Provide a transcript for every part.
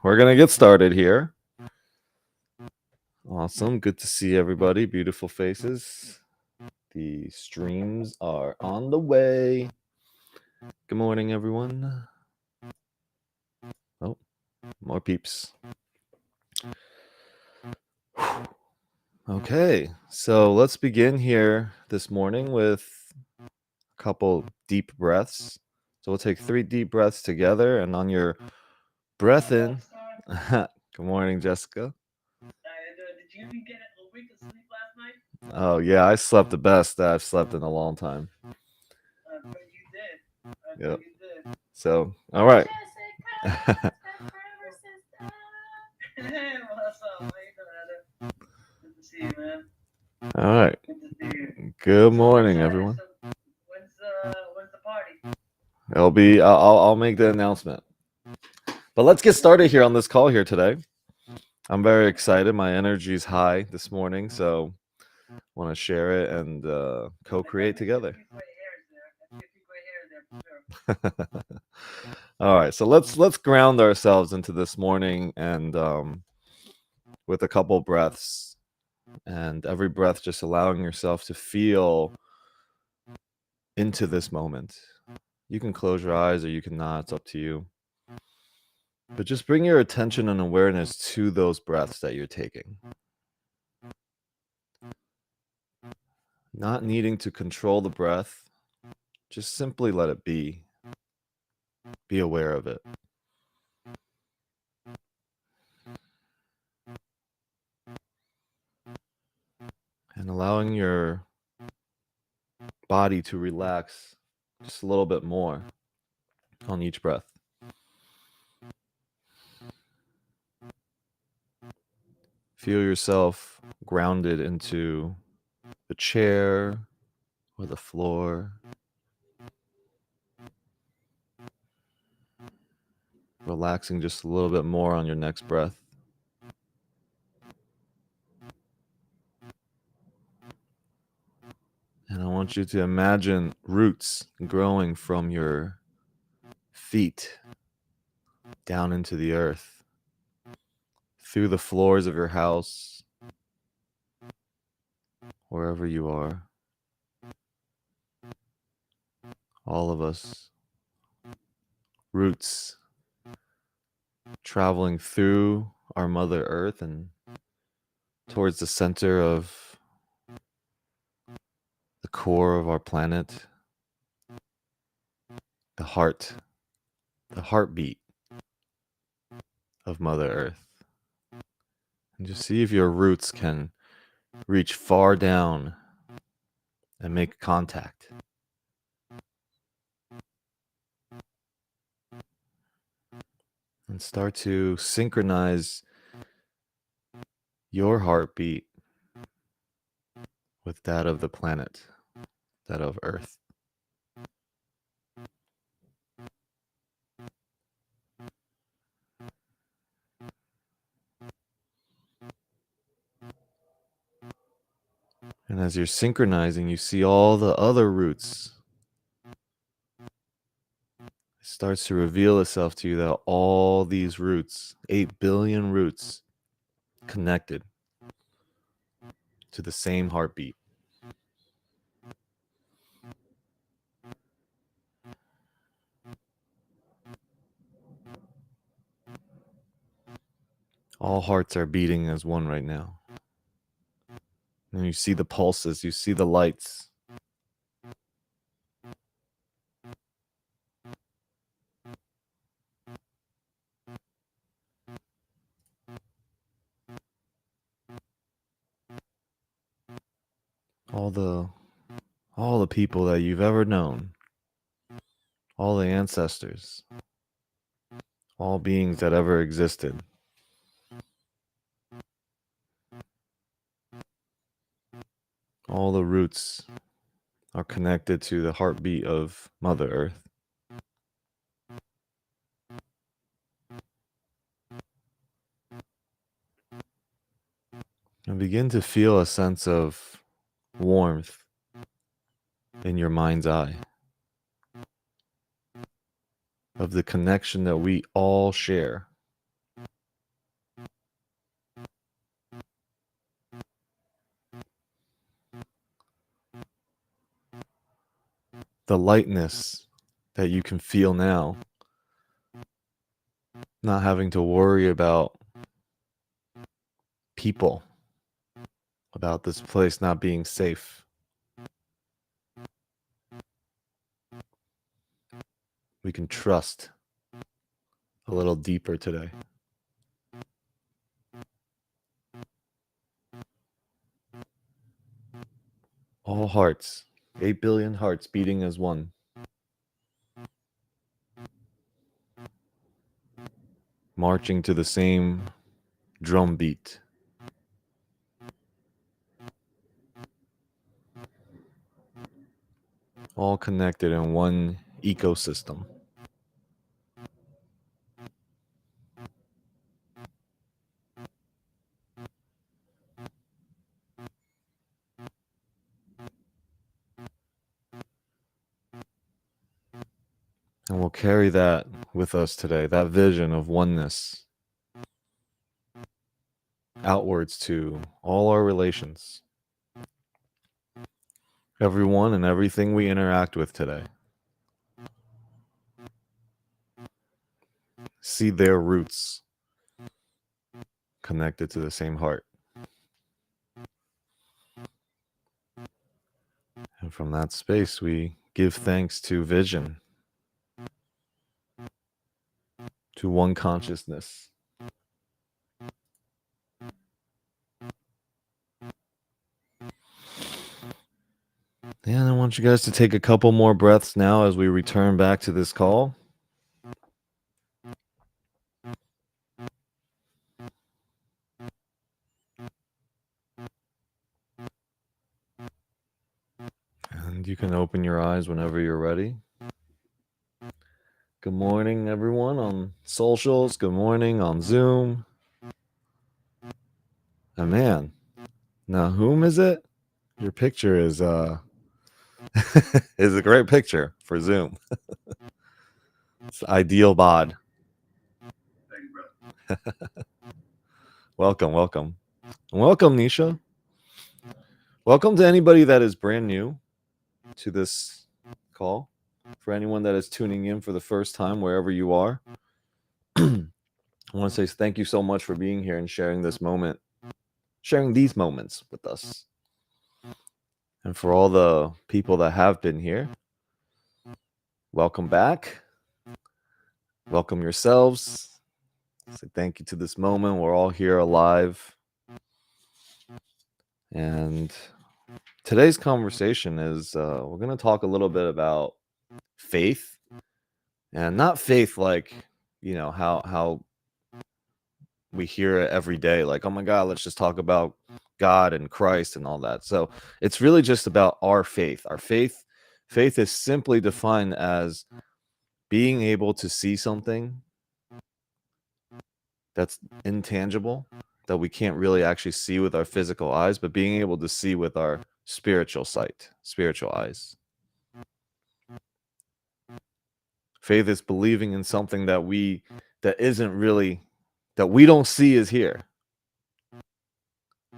We're going to get started here. Awesome. Good to see everybody. Beautiful faces. The streams are on the way. Good morning, everyone. Oh, more peeps. Okay, so let's begin here this morning with a couple deep breaths. So we'll take 3 deep breaths together, and on your breath in. Good morning, Jessica. Did you get a week of sleep last night? Oh, yeah, I slept the best that I've slept in a long time. You did. Yep. You did. So, all right. Jessica, what's up? How you doing, Heather? Good to see you, man. All right. Good to see you. Good So morning, what's everyone. so when's the party? It'll be. I'll make the announcement. But let's get started here on this call here today. I'm very excited. My energy is high this morning, so want to share it and co-create together. All right, so let's ground ourselves into this morning and with a couple breaths, and every breath just allowing yourself to feel into this moment. You can close your eyes or you can not, it's up to you. But just bring your attention and awareness to those breaths that you're taking. Not needing to control the breath, just simply let it be. Be aware of it. And allowing your body to relax just a little bit more on each breath. Feel yourself grounded into the chair or the floor. Relaxing just a little bit more on your next breath. And I want you to imagine roots growing from your feet down into the earth, through the floors of your house, wherever you are. All of us, roots traveling through our Mother Earth and towards the center of the core of our planet, the heartbeat of Mother Earth. And just see if your roots can reach far down and make contact. And start to synchronize your heartbeat with that of the planet, that of Earth. And as you're synchronizing, you see all the other roots. It starts to reveal itself to you that all these roots, 8 billion roots, connected to the same heartbeat. All hearts are beating as one right now. And you see the pulses, you see the lights. All the people that you've ever known, all the ancestors, all beings that ever existed. All the roots are connected to the heartbeat of Mother Earth. And begin to feel a sense of warmth in your mind's eye, of the connection that we all share the lightness that you can feel now, not having to worry about people, about this place not being safe. We can trust a little deeper today. All hearts, 8 billion hearts beating as one. Marching to the same drum beat. All connected in one ecosystem. And we'll carry that with us today, that vision of oneness, outwards to all our relations, everyone and everything we interact with today. See their roots connected to the same heart. And from that space, we give thanks to vision, to one consciousness. And I want you guys to take a couple more breaths now as we return back to this call. And you can open your eyes whenever you're ready. Good morning, everyone on socials. Good morning on Zoom. And man, now whom is it? Your picture is is a great picture for Zoom. It's ideal bod. Thank you, brother. Welcome, welcome. Welcome, Nisha. Welcome to anybody that is brand new to this call. For anyone that is tuning in for the first time, wherever you are, I want to say thank you so much for being here and sharing this moment, sharing these moments with us. And for all the people that have been here, welcome back. Welcome yourselves. Say thank you to this moment. We're all here alive. And today's conversation is we're going to talk a little bit about faith, and not faith like, you know, how we hear it every day, like, oh my God, let's just talk about God and Christ and all that. So it's really just about our faith. Our faith is simply defined as being able to see something that's intangible, that we can't really actually see with our physical eyes, but being able to see with our spiritual sight, spiritual eyes. Faith is believing in something that we don't see is here,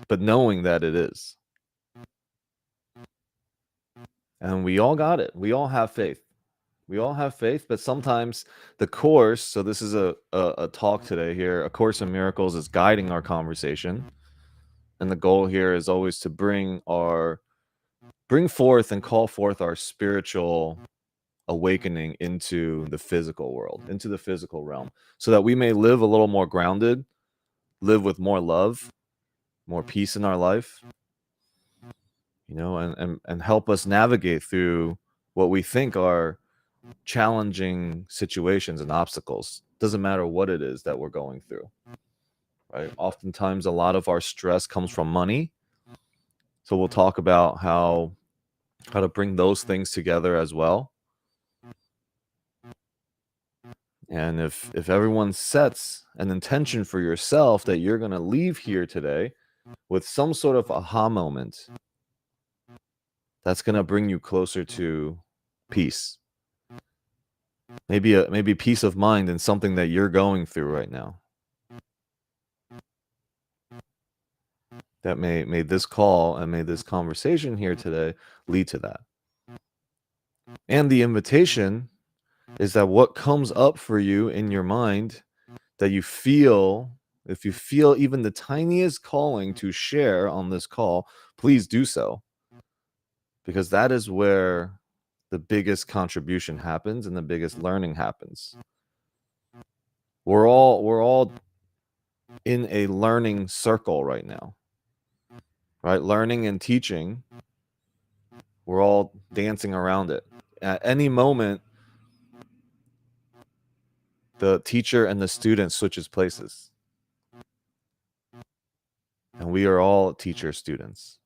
but knowing that it is. And we all got it. We all have faith. We all have faith, but sometimes the Course, so this is a talk today here, A Course in Miracles is guiding our conversation. And the goal here is always to bring forth and call forth our spiritual awakening into the physical world, into the physical realm, so that we may live a little more grounded, live with more love, more peace in our life, you know, and help us navigate through what we think are challenging situations and obstacles. Doesn't matter what it is that we're going through, right? Oftentimes a lot of our stress comes from money. So we'll talk about how to bring those things together as well. And if everyone sets an intention for yourself that you're going to leave here today with some sort of aha moment, that's going to bring you closer to peace. Maybe peace of mind in something that you're going through right now. That may this call and may this conversation here today lead to that. And the invitation is that what comes up for you in your mind that you feel, if you feel even the tiniest calling to share on this call, please do so. Because that is where the biggest contribution happens and the biggest learning happens. We're all in a learning circle right now. Right? Learning and teaching, we're all dancing around it. At any moment, the teacher and the student switches places. And we are all teacher students.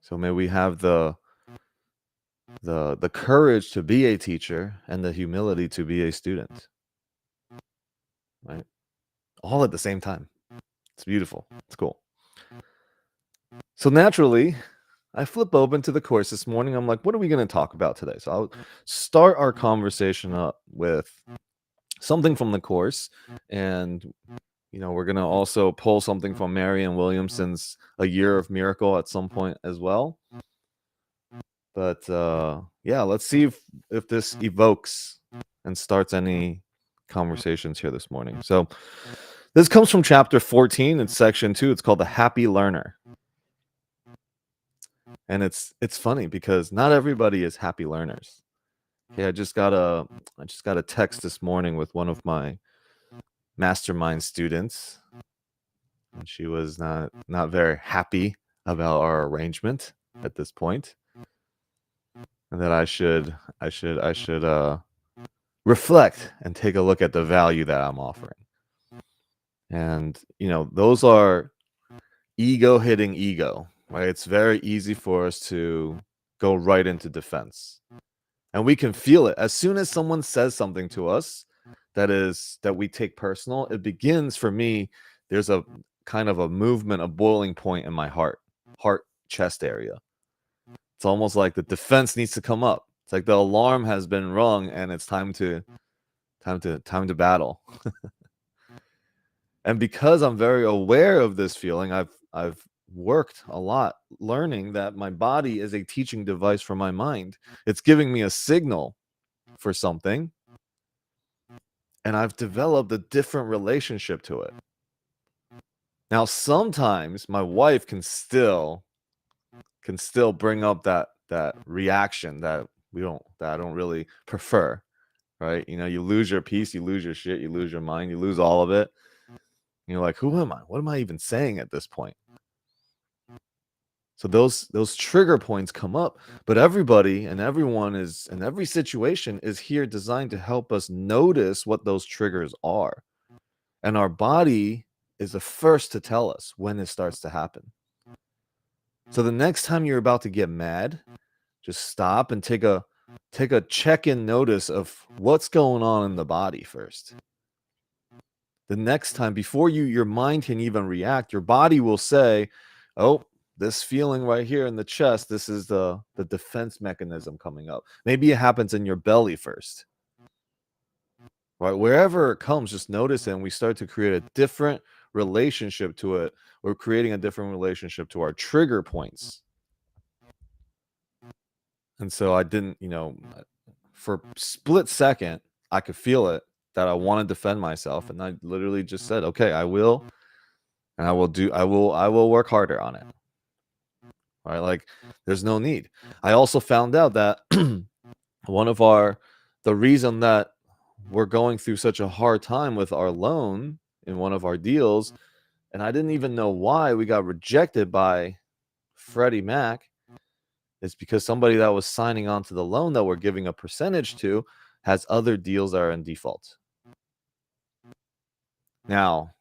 So may we have the courage to be a teacher and the humility to be a student. Right? All at the same time. It's beautiful. It's cool. So naturally, I flip open to the course this morning. I'm like, what are we going to talk about today? So I'll start our conversation up with something from the course. And, we're going to also pull something from Marianne Williamson's A Year of Miracle at some point as well. But yeah, let's see if this evokes and starts any conversations here this morning. So this comes from chapter 14. It's section 2. It's called The Happy Learner. And it's funny because not everybody is happy learners. Okay, I just got a text this morning with one of my mastermind students, and she was not very happy about our arrangement at this point, and that I should reflect and take a look at the value that I'm offering. And those are ego hitting ego, right? It's very easy for us to go right into defense. And we can feel it as soon as someone says something to us that we take personal. It begins, for me, there's a kind of a movement, a boiling point in my heart chest area. It's almost like the defense needs to come up. It's like the alarm has been rung and it's time to battle. And because I'm very aware of this feeling, I've worked a lot learning that my body is a teaching device for my mind. It's giving me a signal for something, and I've developed a different relationship to it. Now, sometimes my wife can still bring up that reaction that I don't really prefer, right? You lose your peace, you lose your shit, you lose your mind, you lose all of it. You're like, who am I? What am I even saying at this point? So those trigger points come up, but everybody and everyone is in every situation is here designed to help us notice what those triggers are. And our body is the first to tell us when it starts to happen. So the next time you're about to get mad, just stop and take a check-in notice of what's going on in the body first. The next time, before your mind can even react, your body will say, oh, this feeling right here in the chest, this is the defense mechanism coming up. Maybe it happens in your belly first. Right? Wherever it comes, just notice it, and we start to create a different relationship to it. We're creating a different relationship to our trigger points. And so I didn't, for a split second, I could feel it that I want to defend myself. And I literally just said, okay, I will. And I will work harder on it. Right? Like there's no need. I also found out that the reason that we're going through such a hard time with our loan in one of our deals, and I didn't even know why we got rejected by Freddie Mac, is because somebody that was signing on to the loan that we're giving a percentage to has other deals that are in default. Now,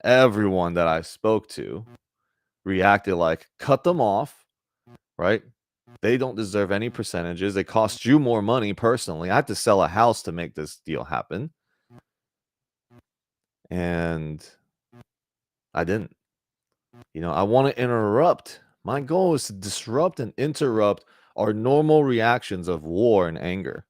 everyone that I spoke to reacted like, cut them off, right? They don't deserve any percentages. They cost you more money personally. I had to sell a house to make this deal happen. And I didn't. I want to interrupt. My goal is to disrupt and interrupt our normal reactions of war and anger.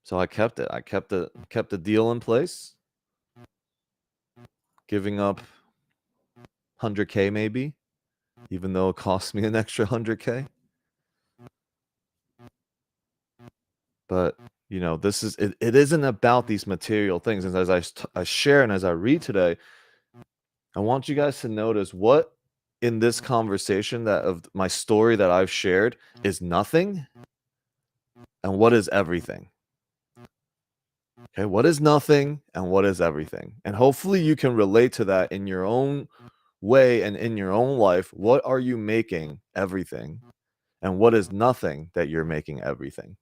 So I kept it. I kept the deal in place, giving up 100K maybe, even though it costs me an extra 100K. But this is it isn't about these material things. And as I share and as I read today, I want you guys to notice what in this conversation that of my story that I've shared is nothing and what is everything. Okay, what is nothing and what is everything? And hopefully you can relate to that in your own way and in your own life. What are you making everything? And what is nothing that you're making everything?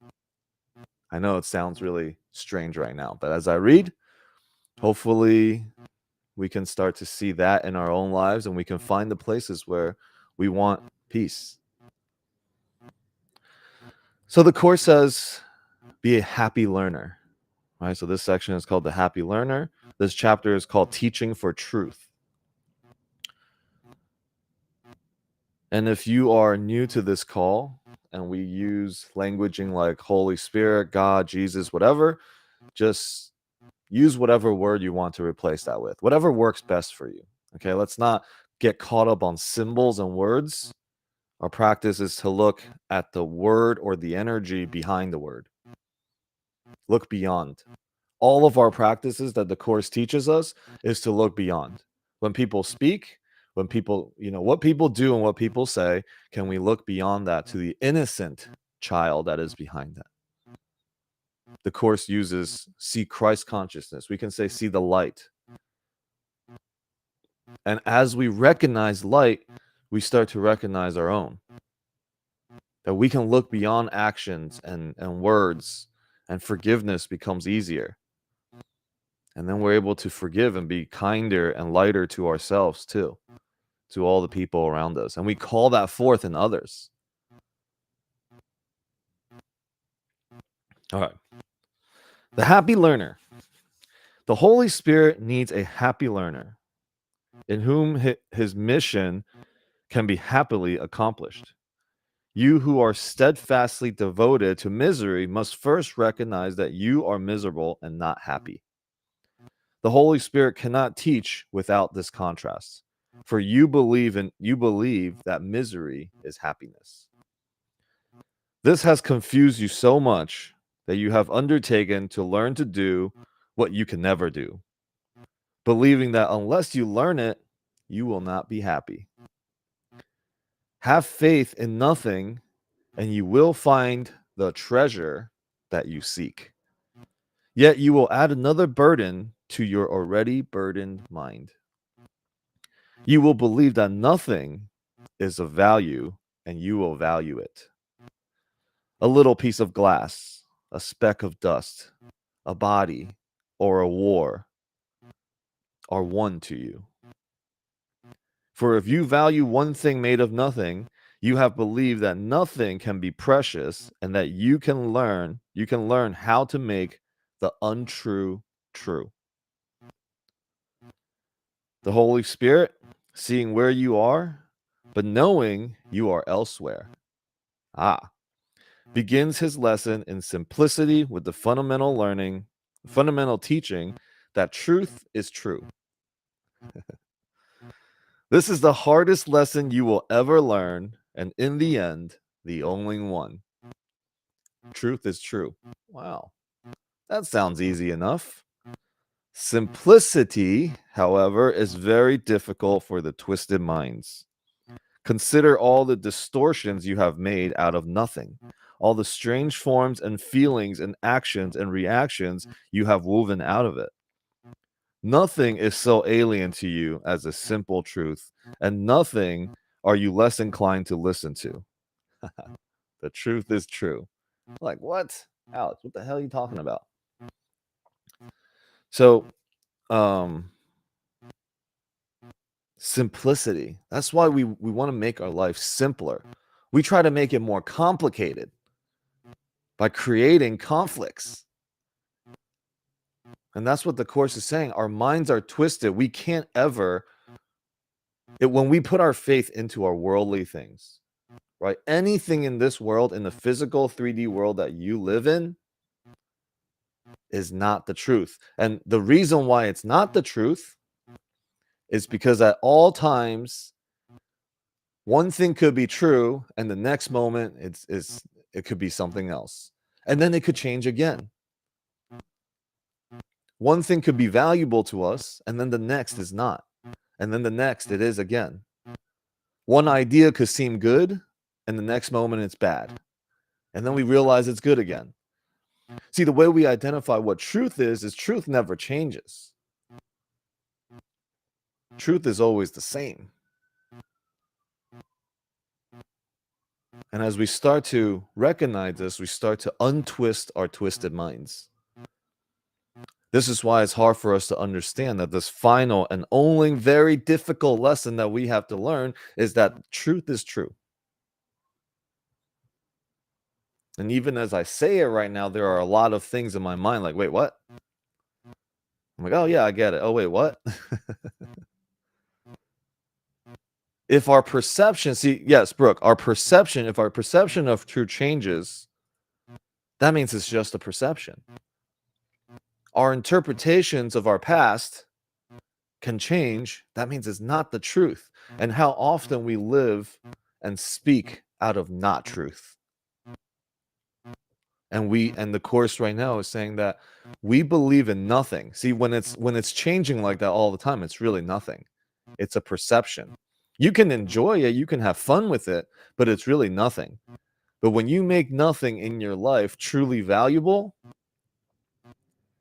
I know it sounds really strange right now, but as I read, hopefully we can start to see that in our own lives and we can find the places where we want peace. So the Course says, be a happy learner. Right? So this section is called the Happy Learner. This chapter is called Teaching for Truth. And if you are new to this call and we use languaging like Holy Spirit, God, Jesus, whatever, just use whatever word you want to replace that with, whatever works best for you. Okay, let's not get caught up on symbols and words. Our practice is to look at the word or the energy behind the word. Look beyond. All of our practices that the Course teaches us is to look beyond. When people speak, when people, what people do and what people say, can we look beyond that to the innocent child that is behind that? The Course uses see Christ consciousness. We can say see the light. And as we recognize light, we start to recognize our own. That we can look beyond actions and words, and forgiveness becomes easier. And then we're able to forgive and be kinder and lighter to ourselves too, to all the people around us. And we call that forth in others. All right. The happy learner. The Holy Spirit needs a happy learner in whom his mission can be happily accomplished. You who are steadfastly devoted to misery must first recognize that you are miserable and not happy. The Holy Spirit cannot teach without this contrast, for you believe that misery is happiness. This has confused you so much that you have undertaken to learn to do what you can never do, believing that unless you learn it, you will not be happy. Have faith in nothing, and you will find the treasure that you seek. Yet you will add another burden to your already burdened mind. You will believe that nothing is of value, and you will value it. A little piece of glass, a speck of dust, a body, or a war are one to you. For if you value one thing made of nothing, you have believed that nothing can be precious and that you can learn how to make the untrue true. The Holy Spirit, seeing where you are, but knowing you are elsewhere, begins his lesson in simplicity with the fundamental teaching that truth is true. This is the hardest lesson you will ever learn, and in the end, the only one. Truth is true. Wow, that sounds easy enough. Simplicity, however, is very difficult for the twisted minds. Consider all the distortions you have made out of nothing, all the strange forms and feelings and actions and reactions you have woven out of it. Nothing is so alien to you as a simple truth, and nothing are you less inclined to listen to. The truth is true. Like, what? Alex, what the hell are you talking about? So, simplicity. That's why we want to make our life simpler. We try to make it more complicated by creating conflicts. And that's what the Course is saying. Our minds are twisted. We can't ever, when we put our faith into our worldly things, right? Anything in this world, in the physical 3D world that you live in, is not the truth. And the reason why it's not the truth It's because at all times, one thing could be true, and the next moment it could be something else. And then it could change again. One thing could be valuable to us, and then the next is not. And then the next it is again. One idea could seem good, and the next moment it's bad. And then we realize it's good again. See, the way we identify what truth is truth never changes. Truth is always the same. And as we start to recognize this, we start to untwist our twisted minds. This is why it's hard for us to understand that this final and only very difficult lesson that we have to learn is that truth is true. And even as I say it right now, there are a lot of things in my mind like, wait, what? I'm like, oh, yeah, I get it. Oh, wait, what? If our perception, see, yes, Brooke, if our perception of truth changes, that means it's just a perception. Our interpretations of our past can change. That means it's not the truth. And how often we live and speak out of not truth. And the course right now is saying that we believe in nothing. See, when it's changing like that all the time, it's really nothing. It's a perception. You can enjoy it, you can have fun with it, but it's really nothing. But when you make nothing in your life truly valuable,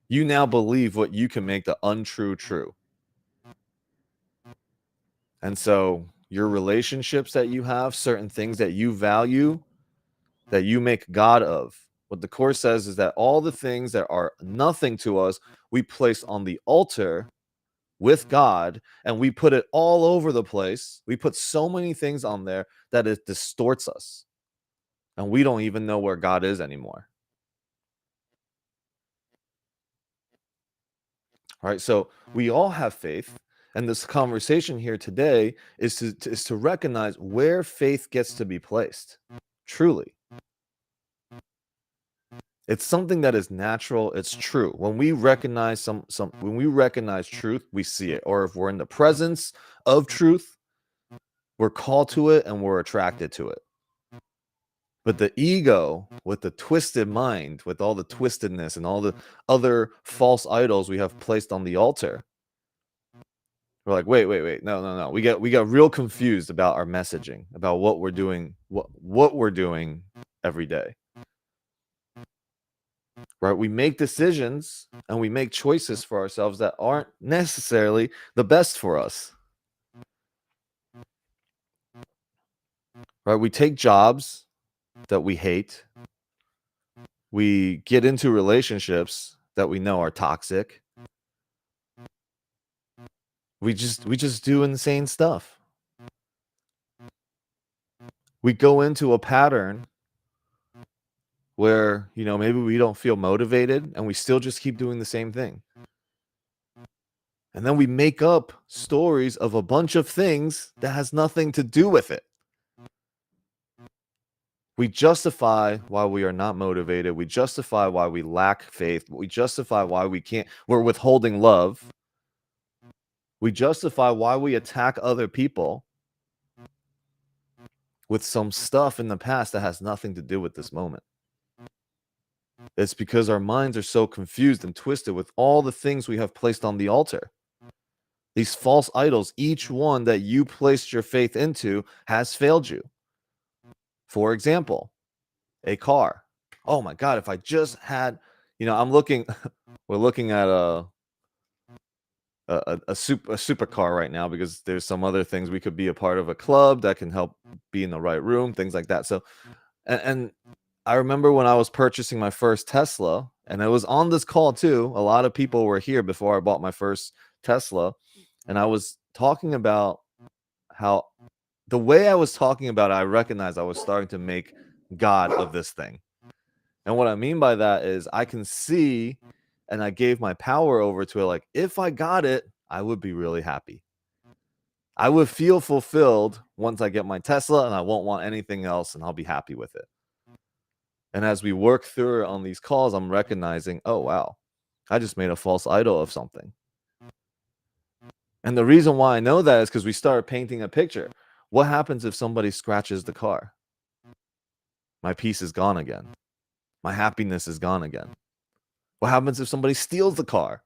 you now believe what you can make the untrue true. And so your relationships that you have, certain things that you value, that you make God of. What the Course says is that all the things that are nothing to us, we place on the altar with God, and we put it all over the place. We put so many things on there that it distorts us. And we don't even know where God is anymore. All right. So we all have faith. And this conversation here today is to recognize where faith gets to be placed. Truly. It's something that is natural. It's true. When we recognize when we recognize truth, we see it. Or if we're in the presence of truth, we're called to it and we're attracted to it. But the ego, with the twisted mind, with all the twistedness and all the other false idols we have placed on the altar, we're like, wait, no. We got real confused about our messaging, about what we're doing, what we're doing every day. Right? We make decisions and we make choices for ourselves that aren't necessarily the best for us. Right? We take jobs that we hate. We get into relationships that we know are toxic. We just do insane stuff. We go into a pattern where, maybe we don't feel motivated and we still just keep doing the same thing. And then we make up stories of a bunch of things that has nothing to do with it. We justify why we are not motivated. We justify why we lack faith. We justify why we're withholding love. We justify why we attack other people with some stuff in the past that has nothing to do with this moment. It's because our minds are so confused and twisted with all the things we have placed on the altar. These false idols, each one that you placed your faith into has failed you. For example, a car. Oh my God, if I just had, we're looking at a supercar right now because there's some other things we could be a part of a club that can help be in the right room, things like that. So, and I remember when I was purchasing my first Tesla, and it was on this call too. A lot of people were here before I bought my first Tesla, and I was talking about how the way I was talking about it, I recognized I was starting to make God of this thing. And what I mean by that is I can see, and I gave my power over to it. Like, if I got it, I would be really happy. I would feel fulfilled once I get my Tesla, and I won't want anything else, and I'll be happy with it. And as we work through it on these calls, I'm recognizing, oh, wow, I just made a false idol of something. And the reason why I know that is because we started painting a picture. What happens if somebody scratches the car? My peace is gone again. My happiness is gone again. What happens if somebody steals the car?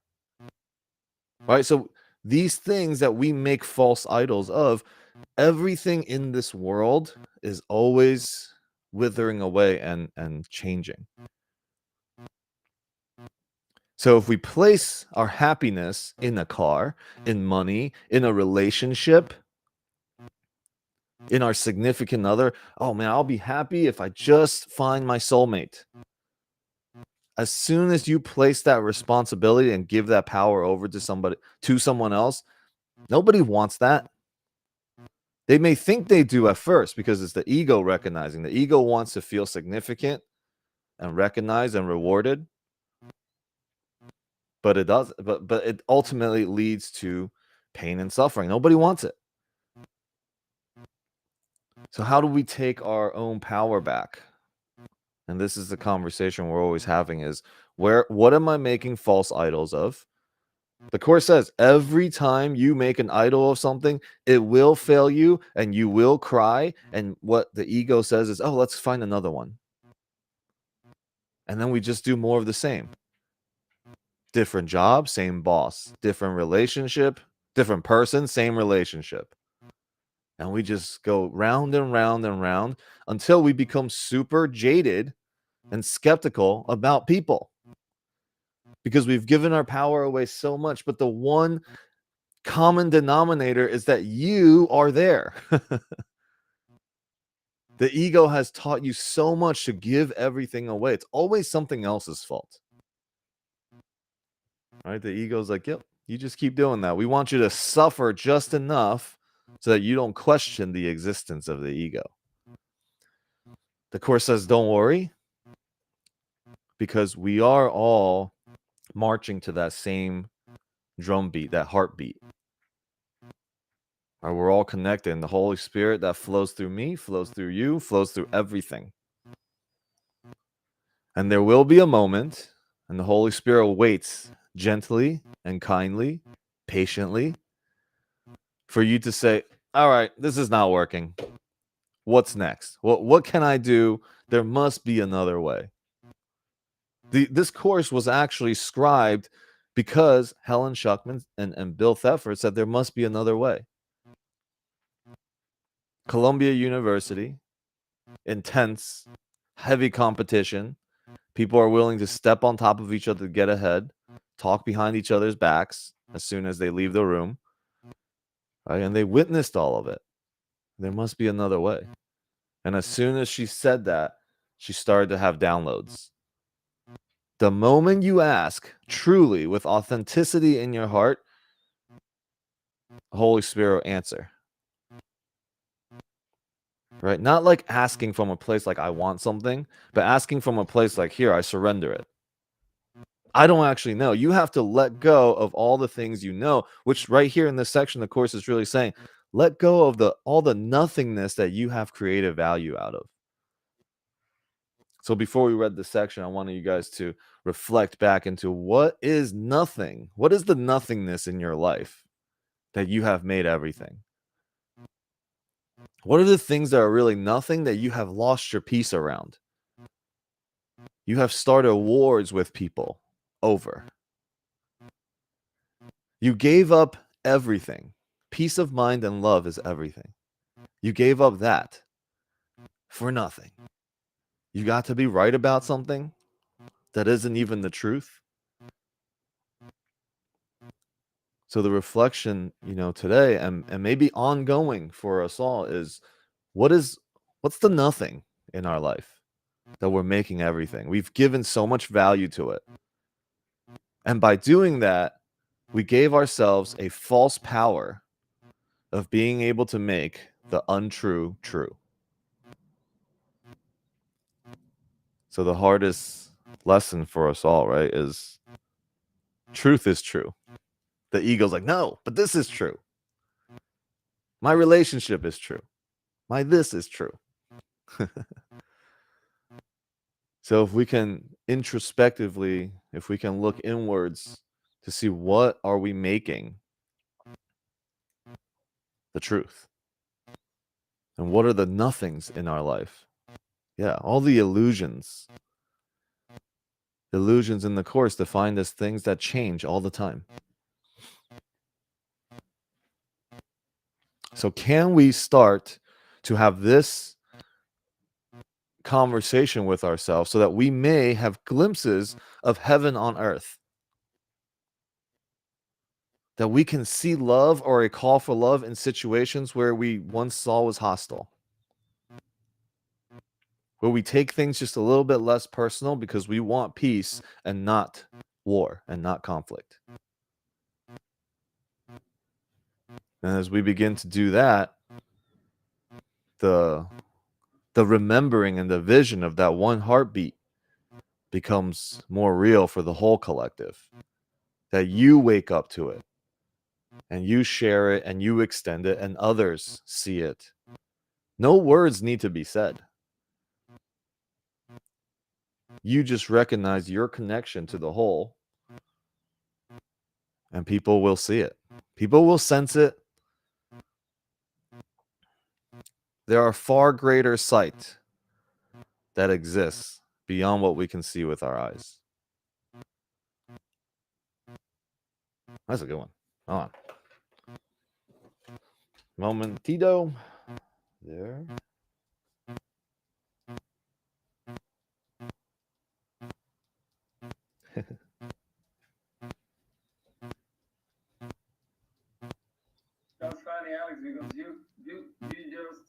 Right? So these things that we make false idols of, everything in this world is always withering away and changing. So if we place our happiness in a car, in money, in a relationship, in our significant other, oh man, I'll be happy if I just find my soulmate. As soon as you place that responsibility and give that power over to someone else, nobody wants that. They may think they do at first because it's the ego recognizing. The ego wants to feel significant and recognized and rewarded, but it does. But it ultimately leads to pain and suffering. Nobody wants it. So how do we take our own power back? And this is the conversation we're always having: is what am I making false idols of? The Course says every time you make an idol of something, it will fail you and you will cry. And what the ego says is, oh, let's find another one. And then we just do more of the same. Different job, same boss. Different relationship, different person, same relationship. And we just go round and round and round until we become super jaded and skeptical about people. Because we've given our power away so much, but the one common denominator is that you are there. The ego has taught you so much to give everything away. It's always something else's fault. Right? The ego's like, yep, you just keep doing that. We want you to suffer just enough so that you don't question the existence of the ego. The Course says, don't worry, because we are all marching to that same drumbeat, that heartbeat. Right? We're all connected. And the Holy Spirit that flows through me, flows through you, flows through everything. And there will be a moment, and the Holy Spirit waits gently and kindly, patiently, for you to say, all right, this is not working. What's next? What can I do? There must be another way. This course was actually scribed because Helen Schuckman and Bill Thetford said there must be another way. Columbia University, intense, heavy competition. People are willing to step on top of each other to get ahead, talk behind each other's backs as soon as they leave the room. Right? And they witnessed all of it. There must be another way. And as soon as she said that, she started to have downloads. The moment you ask truly with authenticity in your heart, the Holy Spirit will answer. Right? Not like asking from a place like I want something, but asking from a place like, here, I surrender it. I don't actually know. You have to let go of all the things you know, which right here in this section, the Course is really saying, let go of all the nothingness that you have creative value out of. So before we read this section, I wanted you guys to reflect back into what is nothing? What is the nothingness in your life that you have made everything? What are the things that are really nothing that you have lost your peace around? You have started wars with people over. You gave up everything. Peace of mind and love is everything. You gave up that for nothing. You got to be right about something that isn't even the truth. So the reflection, today and maybe ongoing for us all is what's the nothing in our life that we're making everything? We've given so much value to it. And by doing that, we gave ourselves a false power of being able to make the untrue true. So the hardest lesson for us all, right, is truth is true. The ego's like, no, but this is true. My relationship is true. My this is true. So if we can introspectively, if we can look inwards to see what are we making the truth. And what are the nothings in our life? Yeah, all the illusions. Illusions in the Course defined as things that change all the time. So can we start to have this conversation with ourselves so that we may have glimpses of heaven on earth? That we can see love or a call for love in situations where we once saw was hostile. Where we take things just a little bit less personal because we want peace and not war and not conflict. And as we begin to do that, the remembering and the vision of that one heartbeat becomes more real for the whole collective. That you wake up to it and you share it and you extend it and others see it. No words need to be said. You just recognize your connection to the whole, and people will see it. People will sense it. There are far greater sight that exists beyond what we can see with our eyes. That's a good one. Hold on. Momentito. There. That's funny, Alex, because you just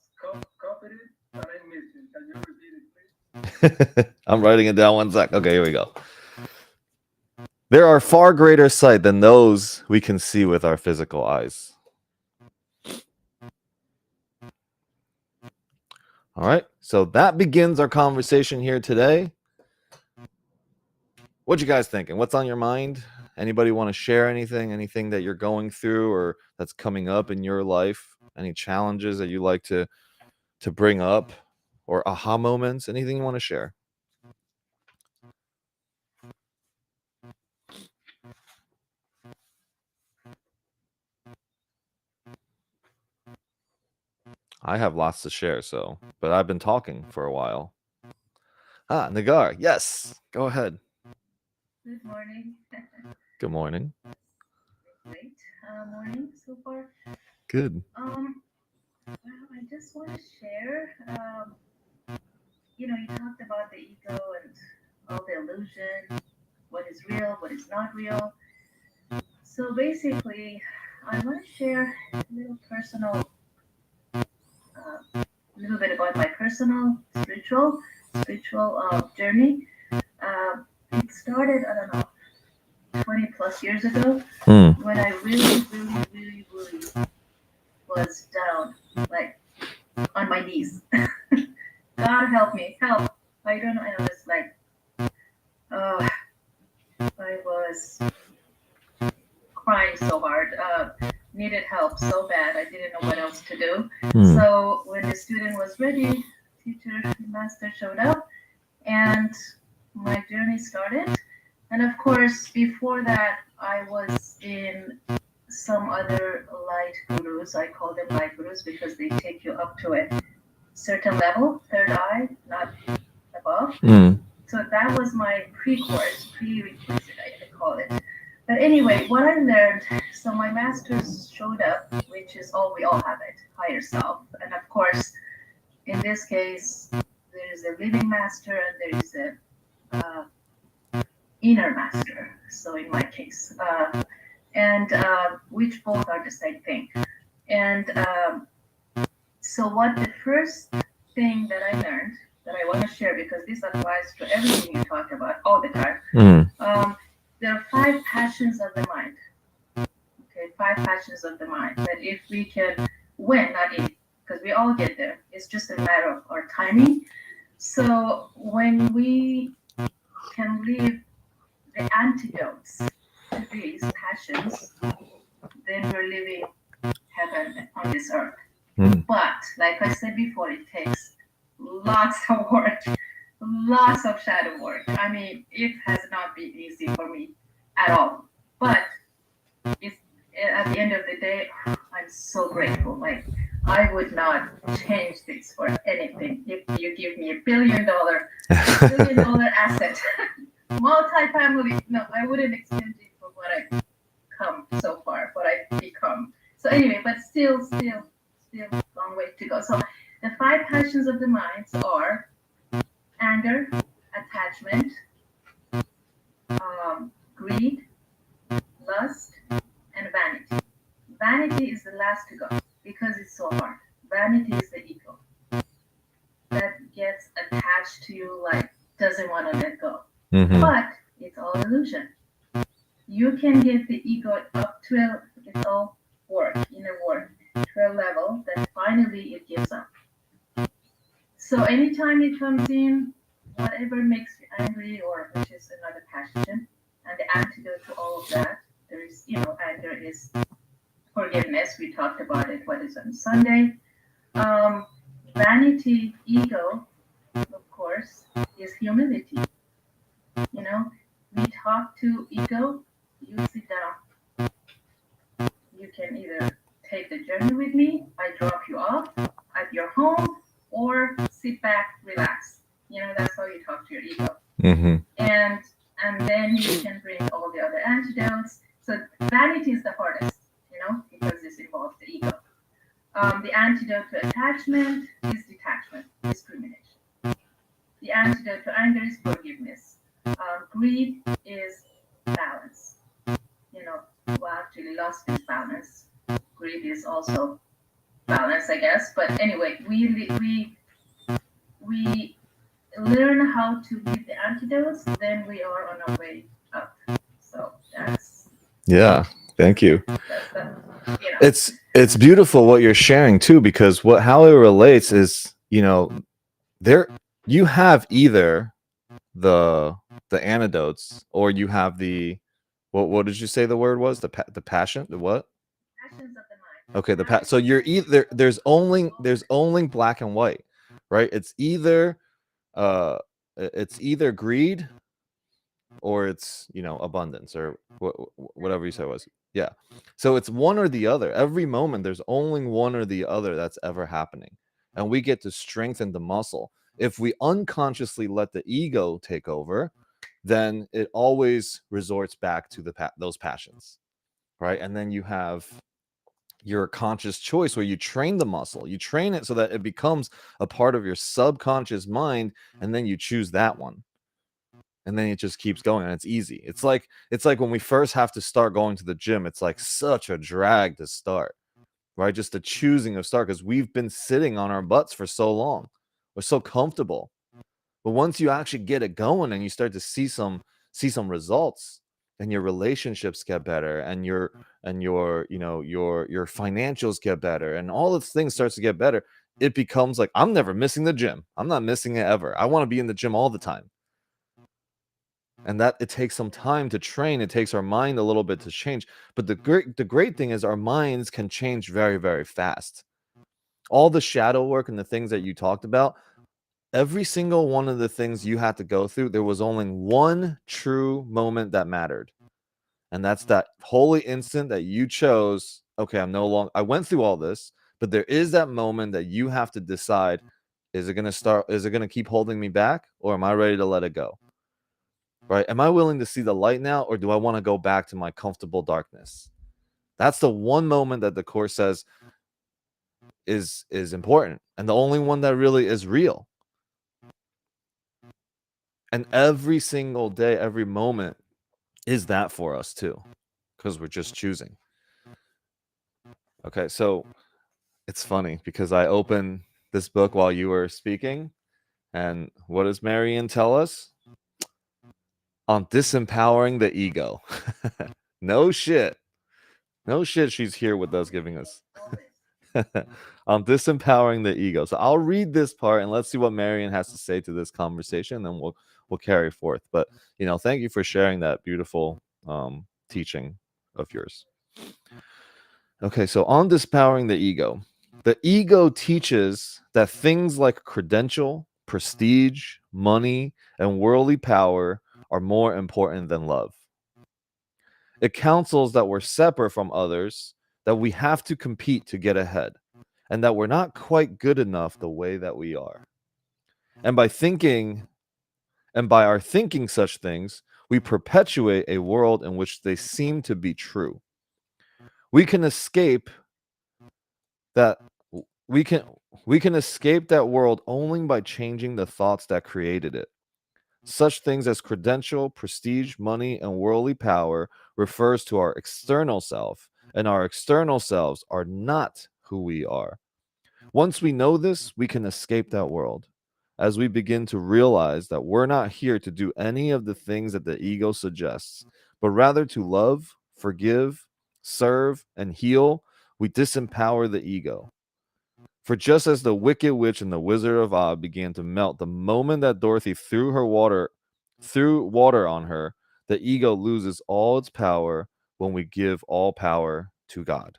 copied it, but I missed it. Can you repeat it, please? I'm writing it down one sec. Okay, here we go. There are far greater sight than those we can see with our physical eyes. All right, so that begins our conversation here today. What you guys thinking? What's on your mind? Anybody want to share anything that you're going through or that's coming up in your life? Any challenges that you like to bring up or aha moments? Anything you want to share? I have lots to share, but I've been talking for a while. Nagar, yes, go ahead. Good morning. Good morning. Great morning so far. Good. Well, I just want to share. You talked about the ego and all the illusion, what is real, what is not real. So basically, I want to share a little personal, a little bit about my personal spiritual journey. It started, I don't know, 20 plus years ago when I really was down, like on my knees. God help me, help. I don't know, I was like, I was crying so hard, needed help so bad, I didn't know what else to do. So when the student was ready, teacher, master showed up, and my journey started. And of course, before that, I was in some other light gurus. I call them light gurus because they take you up to a certain level, third eye, not above. So that was my pre-course, prerequisite, I call it. But anyway, what I learned, so my masters showed up, which is all we all have it, higher self. And of course, in this case, there is a living master and there is a inner master. So in my case, and which both are the same thing. And so what the first thing that I learned that I want to share, because this applies to everything you talk about all the time. There are 5 passions of the mind. Okay, 5 passions of the mind that if we can win, not if, because we all get there. It's just a matter of our timing. So when we can live the antidotes to these passions, then we're living heaven on this earth. But like I said before, it takes lots of work, lots of shadow work. I mean, it has not been easy for me at all. But it's, at the end of the day, I I'm so grateful. Like, I would not change this for anything. If you give me $1 billion asset, multi-family, no, I wouldn't exchange it for what I've come so far, what I've become. So anyway, but still, long way to go. So the five passions of the minds are anger, attachment, greed, lust, and vanity. Vanity is the last to go because it's so hard. Vanity is the ego that gets attached to you, like doesn't want to let go. Mm-hmm. But it's all illusion. You can get the ego up to it's all work, inner work, to a level that finally it gives up. So anytime it comes in, whatever makes you angry or which is another passion, and the antidote to all of that, there is, anger is forgiveness. We talked about it, what is on Sunday. Vanity, ego, of course, is humility. You know, we talk to ego, you sit down. You can either take the journey with me, I drop you off at your home, or sit back, relax. That's how you talk to your ego. Mm-hmm. And then you can bring all the other antidotes. So vanity is the hardest, because this involves the ego. The antidote to attachment is detachment, discrimination. The antidote to anger is forgiveness. Greed is balance. Well, actually, lust is balance. Greed is also balance, I guess. But anyway, we learn how to give the antidotes, then we are on our way up. So that's Thank you. that's It's beautiful what you're sharing too, because how it relates is, there you have either the antidotes, or you have the what did you say the word was, the passion, the what? passions of the mind. Okay, so you're either there's only black and white, right? It's either greed, or it's abundance, or whatever you said was. Yeah, so it's one or the other. Every moment there's only one or the other that's ever happening, and we get to strengthen the muscle. If we unconsciously let the ego take over, then it always resorts back to those passions, right? And then you have your conscious choice, where you train the muscle, you train it so that it becomes a part of your subconscious mind, and then you choose that one, and then it just keeps going, and it's easy. It's like when we first have to start going to the gym, it's like such a drag to start, right? Just the choosing of start, because we've been sitting on our butts for so long. We're so comfortable. But once you actually get it going and you start to see some results, and your relationships get better, and your your financials get better, and all of things starts to get better, it becomes like, I'm never missing the gym. I'm not missing it ever. I want to be in the gym all the time. And that it takes some time to train. It takes our mind a little bit to change. But the great thing is, our minds can change very, very fast. All the shadow work and the things that you talked about, every single one of the things you had to go through, there was only one true moment that mattered. And that's that holy instant that you chose, okay, I went through all this, but there is that moment that you have to decide, is it going to keep holding me back, or am I ready to let it go? Right? Am I willing to see the light now, or do I want to go back to my comfortable darkness? That's the one moment that the Course says is important, and the only one that really is real. And every single day, every moment is that for us too, because we're just choosing. Okay, so it's funny because I opened this book while you were speaking, and what does Marian tell us? On disempowering the ego. No shit. No shit, she's here with us giving us. On disempowering the ego. So I'll read this part and let's see what Marian has to say to this conversation, and we'll carry forth. But thank you for sharing that beautiful teaching of yours. Okay, so on disempowering the ego. The ego teaches that things like credential, prestige, money, and worldly power are more important than love. It counsels that we're separate from others, that we have to compete to get ahead, and that we're not quite good enough the way that we are. And by our thinking such things, we perpetuate a world in which they seem to be true. We can escape that we can escape that world only by changing the thoughts that created it. Such things as credential, prestige, money, and worldly power refers to our external self, and our external selves are not who we are. Once we know this, we can escape that world. As we begin to realize that we're not here to do any of the things that the ego suggests, but rather to love, forgive, serve, and heal, we disempower the ego. For just as the Wicked Witch and the Wizard of Oz began to melt the moment that Dorothy threw water on her, the ego loses all its power when we give all power to God.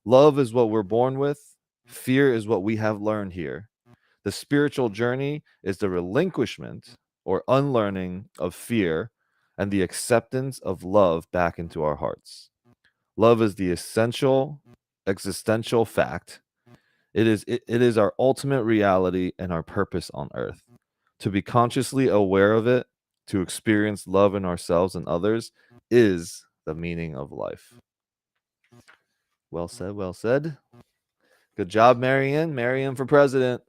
Love is what we're born with. Fear is what we have learned here. The spiritual journey is the relinquishment or unlearning of fear and the acceptance of love back into our hearts. Love is the essential existential fact. It is our ultimate reality and our purpose on earth. To be consciously aware of it, to experience love in ourselves and others, is the meaning of life. Well said, well said. Good job, Marianne. Marianne for president.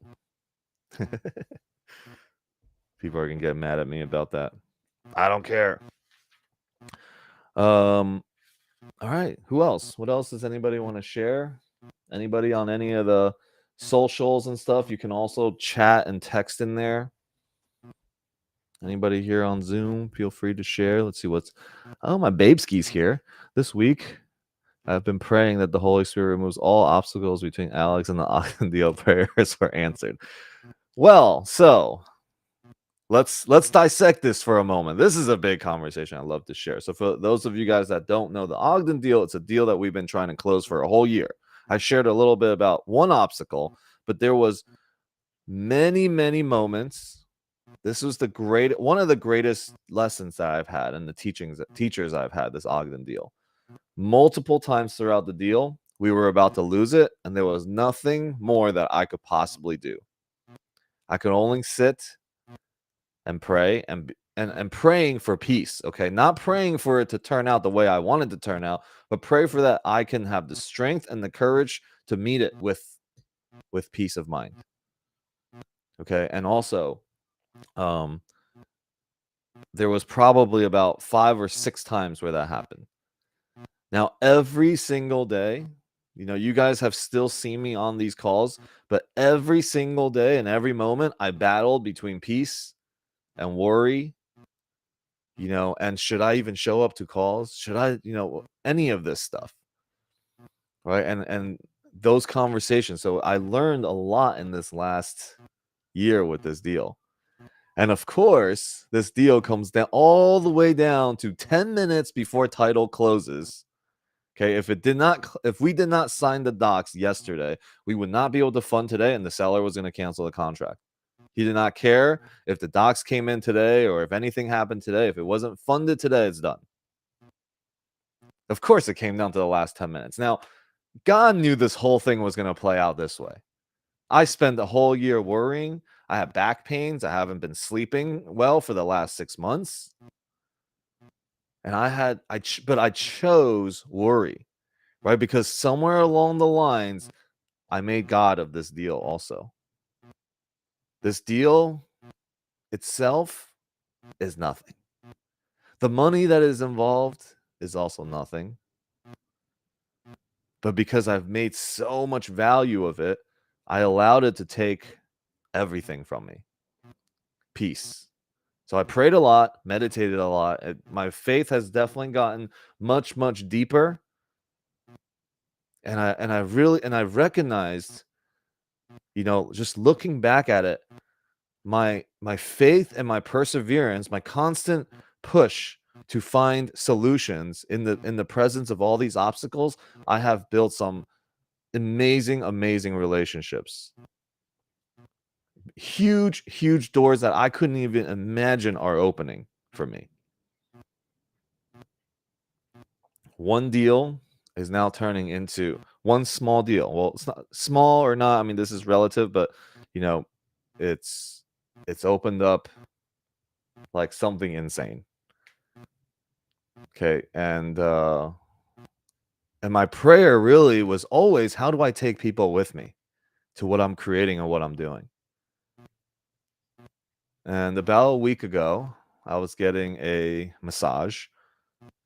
People are going to get mad at me about that. I don't care. All right. Who else? What else does anybody want to share? Anybody on any of the socials and stuff? You can also chat and text in there. Anybody here on Zoom? Feel free to share. Let's see Oh, my babeski's here. This week, I've been praying that the Holy Spirit removes all obstacles between Alex and the Ogden prayers were answered. Well, so let's dissect this for a moment. This is a big conversation I love to share. So for those of you guys that don't know the Ogden deal, it's a deal that we've been trying to close for a whole year. I shared a little bit about one obstacle, but there was many moments. This was one of the greatest lessons that I've had and the teachers I've had, this Ogden deal. Multiple times throughout the deal, we were about to lose it, and there was nothing more that I could possibly do. I could only sit and pray and praying for peace, okay? Not praying for it to turn out the way I wanted to turn out, but pray for that I can have the strength and the courage to meet it with peace of mind. Okay? And also, there was probably about 5 or 6 times where that happened. Now, every single day, you guys have still seen me on these calls, but every single day and every moment I battled between peace and worry, and should I even show up to calls? Should I, any of this stuff, right? And those conversations. So I learned a lot in this last year with this deal. And of course, this deal comes down all the way down to 10 minutes before title closes. Okay, if we did not sign the docs yesterday, we would not be able to fund today, and the seller was going to cancel the contract. He did not care if the docs came in today or if anything happened today. If it wasn't funded today, it's done. Of course, it came down to the last 10 minutes. Now, God knew this whole thing was going to play out this way. I spent the whole year worrying. I have back pains. I haven't been sleeping well for the last 6 months. And I chose worry, right? Because somewhere along the lines, I made God of this deal also. This deal itself is nothing. The money that is involved is also nothing. But because I've made so much value of it, I allowed it to take everything from me. Peace. So I prayed a lot, meditated a lot. My faith has definitely gotten much deeper. And I recognized, just looking back at it, my faith and my perseverance, my constant push to find solutions in the presence of all these obstacles, I have built some amazing relationships. Huge doors that I couldn't even imagine are opening for me. One deal is now turning into one small deal. Well, it's not small or not. I mean, this is relative, but you know, it's opened up like something insane. Okay, and my prayer really was always, how do I take people with me to what I'm creating and what I'm doing? And about a week ago, I was getting a massage,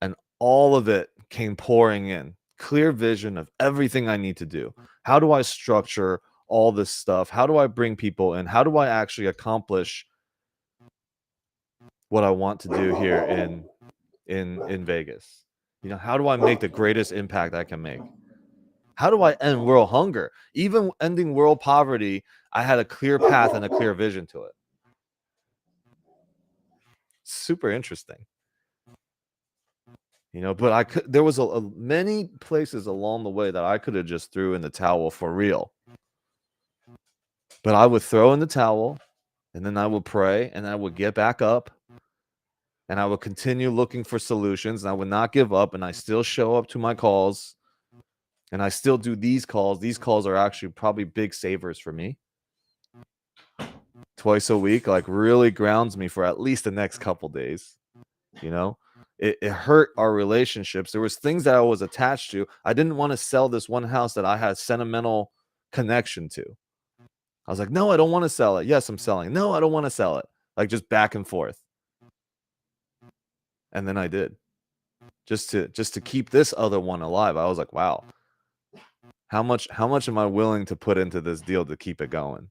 and all of it came pouring in. Clear vision of everything I need to do. How do I structure all this stuff? How do I bring people in? How do I actually accomplish what I want to do here in Vegas? You know, how do I make the greatest impact I can make? How do I end world hunger? Even ending world poverty, I had a clear path and a clear vision to it. Super interesting. You know, but there was many places along the way that I could have just threw in the towel for real. But I would throw in the towel, and then I would pray, and I would get back up, and I would continue looking for solutions, and I would not give up, and I still show up to my calls, and I still do these calls. These calls are actually probably big savers for me. Twice a week, like, really grounds me for at least the next couple days, you know? It hurt our relationships. There was things that I was attached to. I didn't want to sell this one house that I had sentimental connection to. I was like, no, I don't want to sell it. Yes, I'm selling. No, I don't want to sell it. Like, just back and forth. And then I did. Just to keep this other one alive. I was like, wow. How much am I willing to put into this deal to keep it going?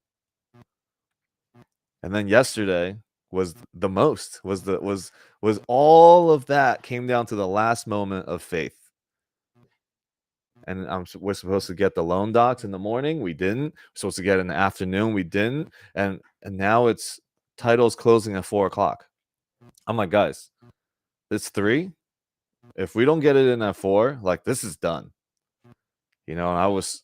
And then yesterday was the most. Was all of that came down to the last moment of faith. And we're supposed to get the loan docs in the morning. We didn't. We're supposed to get it in the afternoon. We didn't. And now it's title's closing at 4:00. I'm like, guys, it's 3. If we don't get it in at 4, like, this is done. You know, and I was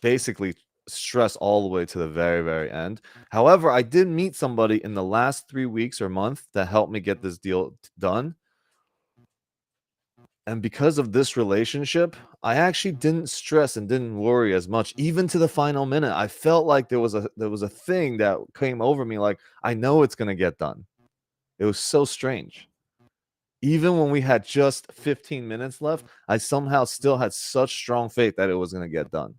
basically stressed all the way to the very, very end. However, I did meet somebody in the last 3 weeks or month that helped me get this deal done. And because of this relationship, I actually didn't stress and didn't worry as much, even to the final minute. I felt like there was a thing that came over me, like, I know it's gonna get done. It was so strange. Even when we had just 15 minutes left, I somehow still had such strong faith that it was gonna get done.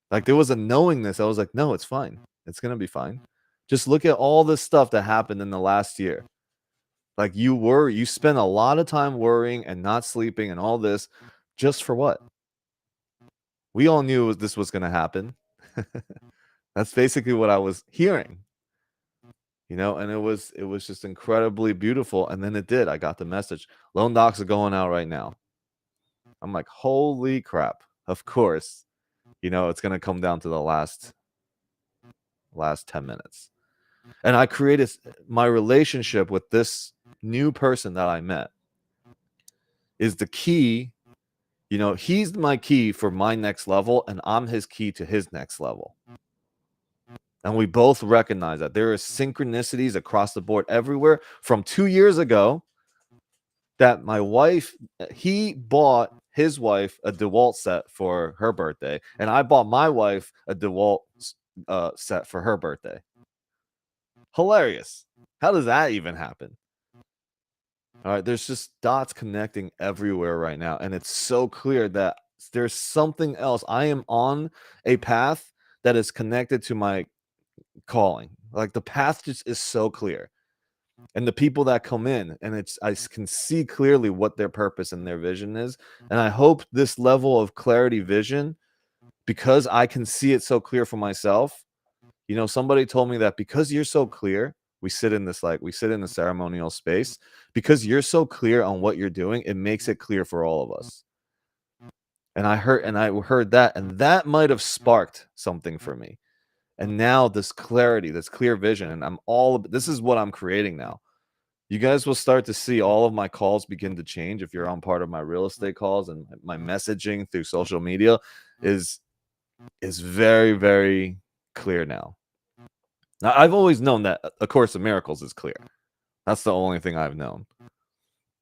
Like, there was a knowingness. I was like, no, it's fine. It's gonna be fine. Just look at all this stuff that happened in the last year. Like, you spent a lot of time worrying and not sleeping and all this, just for what? We all knew this was going to happen. That's basically what I was hearing, you know, and it was just incredibly beautiful. And then it did. I got the message. Loan docs are going out right now. I'm like, holy crap. Of course, you know, it's going to come down to the last 10 minutes. And I created my relationship with this new person that I met is the key. You know, he's my key for my next level, and I'm his key to his next level. And we both recognize that there are synchronicities across the board everywhere. From 2 years ago, that my wife, he bought his wife a DeWalt set for her birthday, and I bought my wife a DeWalt set for her birthday. Hilarious. How does that even happen? All right, there's just dots connecting everywhere right now, and it's so clear that there's something else. I am on a path that is connected to my calling. Like, the path just is so clear. And the people that come in, and I can see clearly what their purpose and their vision is. And I hope this level of clarity vision, because I can see it so clear for myself. You know, somebody told me that because you're so clear, we sit in the ceremonial space. Because you're so clear on what you're doing, it makes it clear for all of us. And I heard that, and that might have sparked something for me. And now this clarity, this clear vision, and this is what I'm creating now. You guys will start to see all of my calls begin to change if you're on part of my real estate calls, and my messaging through social media is very, very clear now. Now, I've always known that A Course in Miracles is clear. That's the only thing I've known.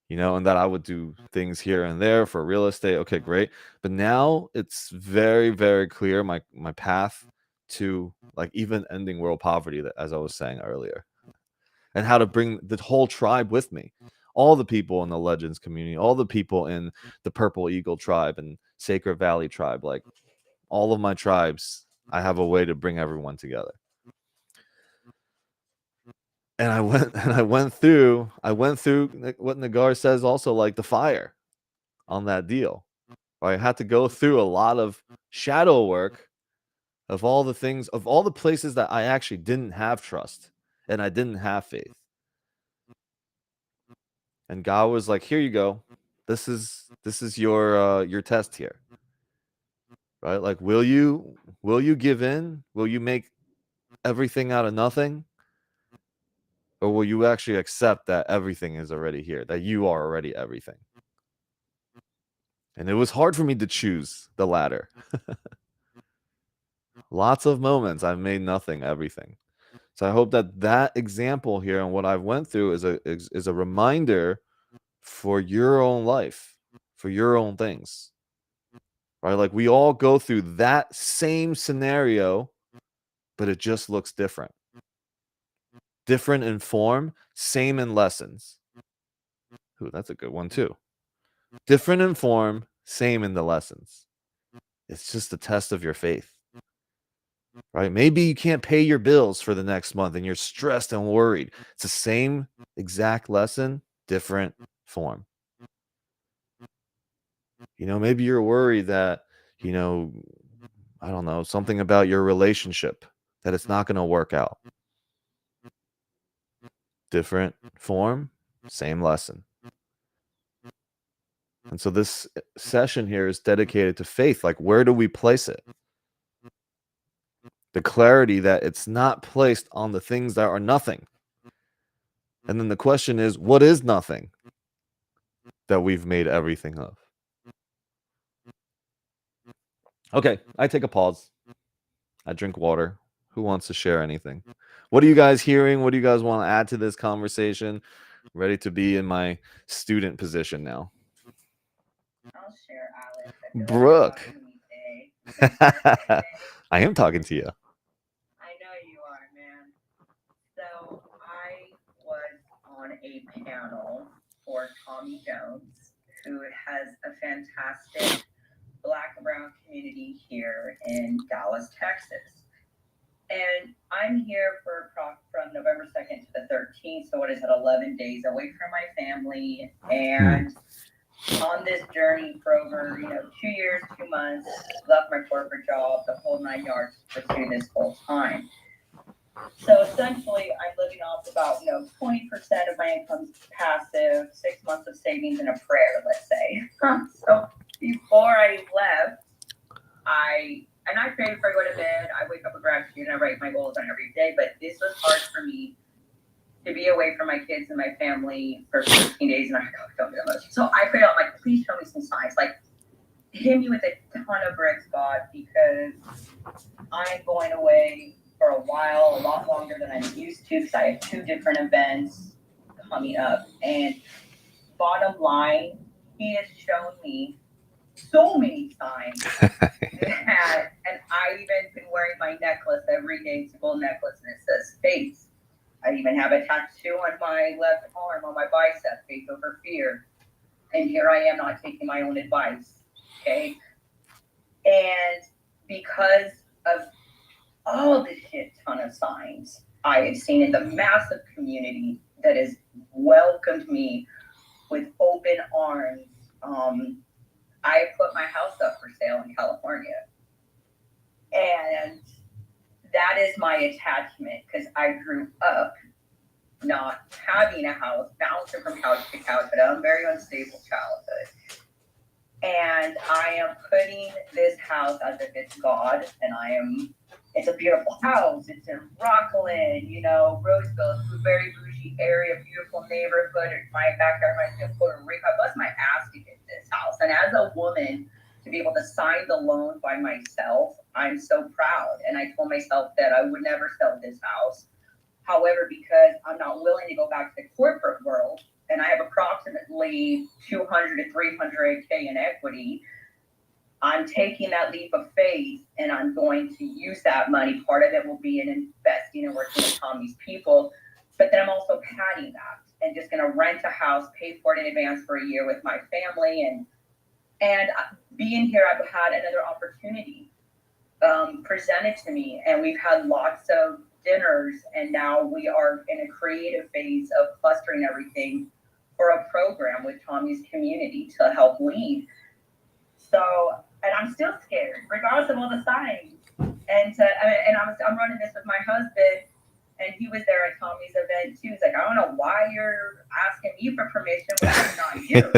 and that I would do things here and there for real estate. Okay, great. But now it's very, very clear my path to like even ending world poverty, as I was saying earlier, and how to bring the whole tribe with me. All the people in the Legends community, all the people in the Purple Eagle tribe and Sacred Valley tribe, like all of my tribes, I have a way to bring everyone together. And I went through what Nagar says also, like the fire on that deal. I had to go through a lot of shadow work of all the things, of all the places that I actually didn't have trust and I didn't have faith. And God was like, "Here you go. This is your test here." Right? Like, will you give in? Will you make everything out of nothing? Or will you actually accept that everything is already here, that you are already everything? And it was hard for me to choose the latter. Lots of moments I've made nothing everything. So I hope that example here and what I've went through is a reminder for your own life, for your own things. Right? Like we all go through that same scenario, but it just looks different. Different in form, same in lessons. Ooh, that's a good one too. Different in form, same in the lessons. It's just a test of your faith. Right? Maybe you can't pay your bills for the next month and you're stressed and worried. It's the same exact lesson, different form. Maybe you're worried that, I don't know, something about your relationship, that it's not going to work out. Different form, same lesson. And so this session here is dedicated to faith. Like, where do we place it? The clarity that it's not placed on the things that are nothing. And then the question is, what is nothing that we've made everything of? Okay, I take a pause. I drink water. Who wants to share anything? What are you guys hearing? What do you guys want to add to this conversation? Ready to be in my student position now. I'll share, Alex. I feel Brooke. like you're talking to me today. I am talking to you. I know you are, man. So I was on a panel for Tommy Jones, who has a fantastic Black and Brown community here in Dallas, Texas. And I'm here from November 2nd to the 13th. So what is it, 11 days away from my family. And on this journey for over, 2 years, 2 months, left my corporate job, the whole 9 yards to pursue this full time. So essentially, I'm living off about, 20% of my income's passive, 6 months of savings and a prayer, let's say. So before I left, I pray before I go to bed. I wake up with gratitude and I write my goals on every day. But this was hard for me to be away from my kids and my family for 15 days. And I don't get emotional. So I prayed out, like, please show me some signs. Like, hit me with a ton of bricks, God, because I'm going away for a while, a lot longer than I'm used to, because I have 2 different events coming up. And bottom line, He has shown me so many signs that, and I've even been wearing my necklace every day. It's a gold necklace, and it says faith. I even have a tattoo on my left arm on my bicep, faith over fear. And here I am not taking my own advice. Okay. And because of all the shit ton of signs I have seen in the massive community that has welcomed me with open arms, I put my house up for sale in California. And that is my attachment, because I grew up not having a house, bouncing from couch to couch, but a very unstable childhood. And I am putting this house as if it's God, and it's a beautiful house. It's in Rockland, Roseville, it's a very bougie area, beautiful neighborhood. My backyard reminds me of Puerto Rico. I bust my ass to get this house. And as a woman, to be able to sign the loan by myself, I'm so proud. And I told myself that I would never sell this house. However, because I'm not willing to go back to the corporate world and I have approximately 200 to 300K in equity, I'm taking that leap of faith and I'm going to use that money. Part of it will be in investing and working with Tommy's people, but then I'm also padding that and just going to rent a house, pay for it in advance for a year with my family. And being here, I've had another opportunity presented to me, and we've had lots of dinners, and now we are in a creative phase of clustering everything for a program with Tommy's community to help lead. So, and I'm still scared, regardless of all the signs. I'm running this with my husband, and he was there at Tommy's event too. He's like, I don't know why you're asking me for permission when it's not you.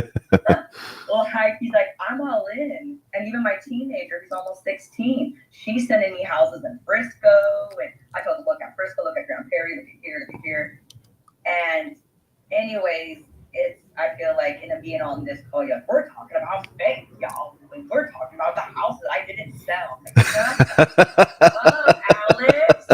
Well, he's like, I'm all in. And even my teenager, who's almost 16, she's sending me houses in Frisco. And I told her, look at Frisco, look at Grand Prairie, look at here, look at here. And anyways, I feel like in being on this call, we're talking about space, y'all. We're talking about the houses I didn't sell. Like, Alex.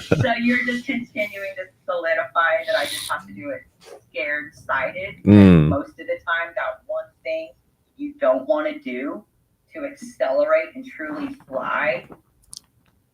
So you're just continuing to solidify that I just have to do it scared sided. Most of the time, that one thing you don't want to do to accelerate and truly fly,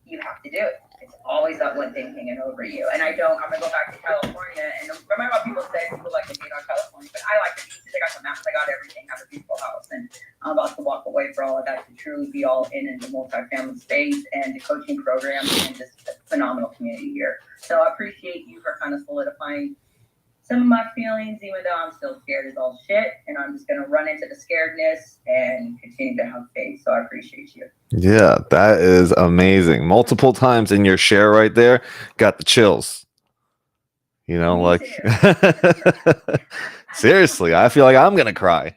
you have to do it. It's always that one thing hanging over you. And I'm going to go back to California. And remember how people say people like to hate on California, but I like the beaches. I got the maps. I got everything. I have a beautiful house. And I'm about to walk away for all of that to truly be all in the multifamily space and the coaching programs and just a phenomenal community here. So I appreciate you for kind of solidifying some of my feelings, even though I'm still scared as all shit, and I'm just going to run into the scaredness and continue to have faith. So I appreciate you. Yeah, that is amazing. Multiple times in your share right there, got the chills. You know, like seriously, I feel like I'm going to cry.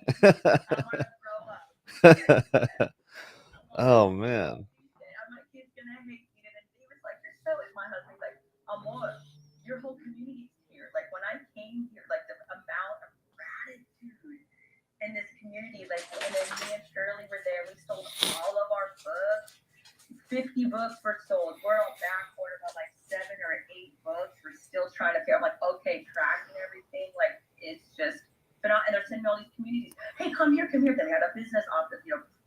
Oh, man. My kid's going to hate me. And he was like, you're so, and my husband's like, Amor, your whole community's here. Like, when I came here, like, the amount of gratitude in this community, like, and then me and Shirley were there. We sold all of our books. 50 books were sold. We're on back order on like 7 or 8 books. We're still trying to figure out, like, okay, tracking everything. Like, it's just, and they're sending all these communities. Hey, come here, come here. Then we had a business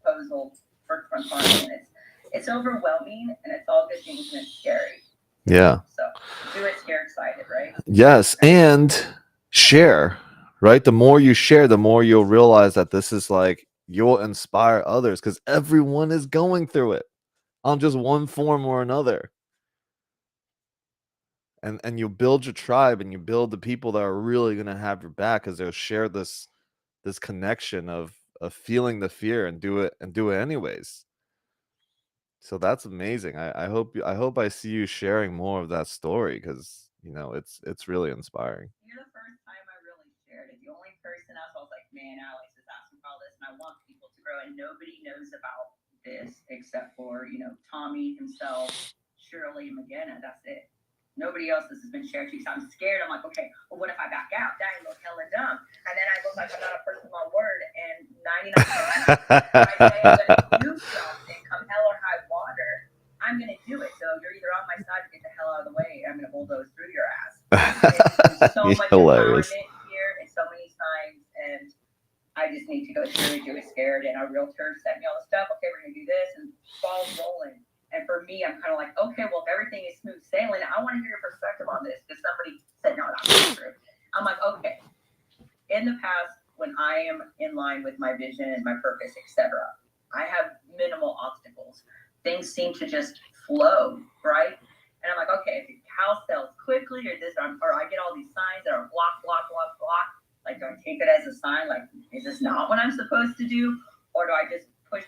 proposal for clients. It's overwhelming, and it's all good things, and it's scary. Yeah. So do it scared excited, right? Yes, and share, right? The more you share, the more you'll realize that this is like you'll inspire others because everyone is going through it on just one form or another. And you build your tribe and you build the people that are really going to have your back because they'll share this connection of feeling the fear and do it anyways. So that's amazing. I hope I see you sharing more of that story because it's really inspiring. You're the first time I really shared it. The only person else I was like, man, Alex is asking for all this, and I want people to grow, and nobody knows about this except for Tommy himself, Shirley, and McGinna. That's it. Nobody else has been shared to you. So I'm scared. I'm like, okay, well, what if I back out? That ain't look hella dumb. And then I look like I'm not a person of my word. And 99% I say I'm going to do something, come hell or high water, I'm going to do it. So you're either on my side to get the hell out of the way, I'm going to bulldoze through your ass. There's so much hilarious. empowerment here and so many signs. And I just need to go through and do it scared. And our realtor sent me all the stuff. Okay, we're going to do this. And ball's rolling. And for me, I'm kind of like, okay, well, if everything is smooth sailing, I want to hear your perspective on this. Because somebody said, no, that's not true. I'm like, okay. In the past, when I am in line with my vision and my purpose, etc., I have minimal obstacles. Things seem to just flow, right? And I'm like, okay, if the house sells quickly or this, or I get all these signs that are block. Like, do I take it as a sign? Like, is this not what I'm supposed to do? Or do I just push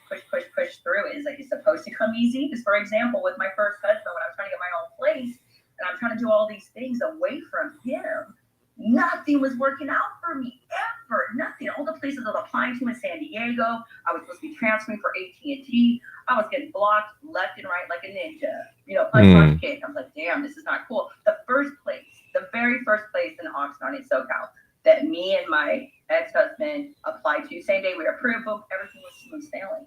through it? Is like, it's supposed to come easy? Because, for example, with my first husband, when I was trying to get my own place, and I'm trying to do all these things away from him, nothing was working out for me, ever. Nothing. All the places I was applying to in San Diego, I was supposed to be transferring for AT&T. I was getting blocked left and right like a ninja. Punch kick. I was like, damn, this is not cool. The very first place in Oxnard in SoCal that me and my ex-husband applied to, same day we were approved, everything was smooth sailing.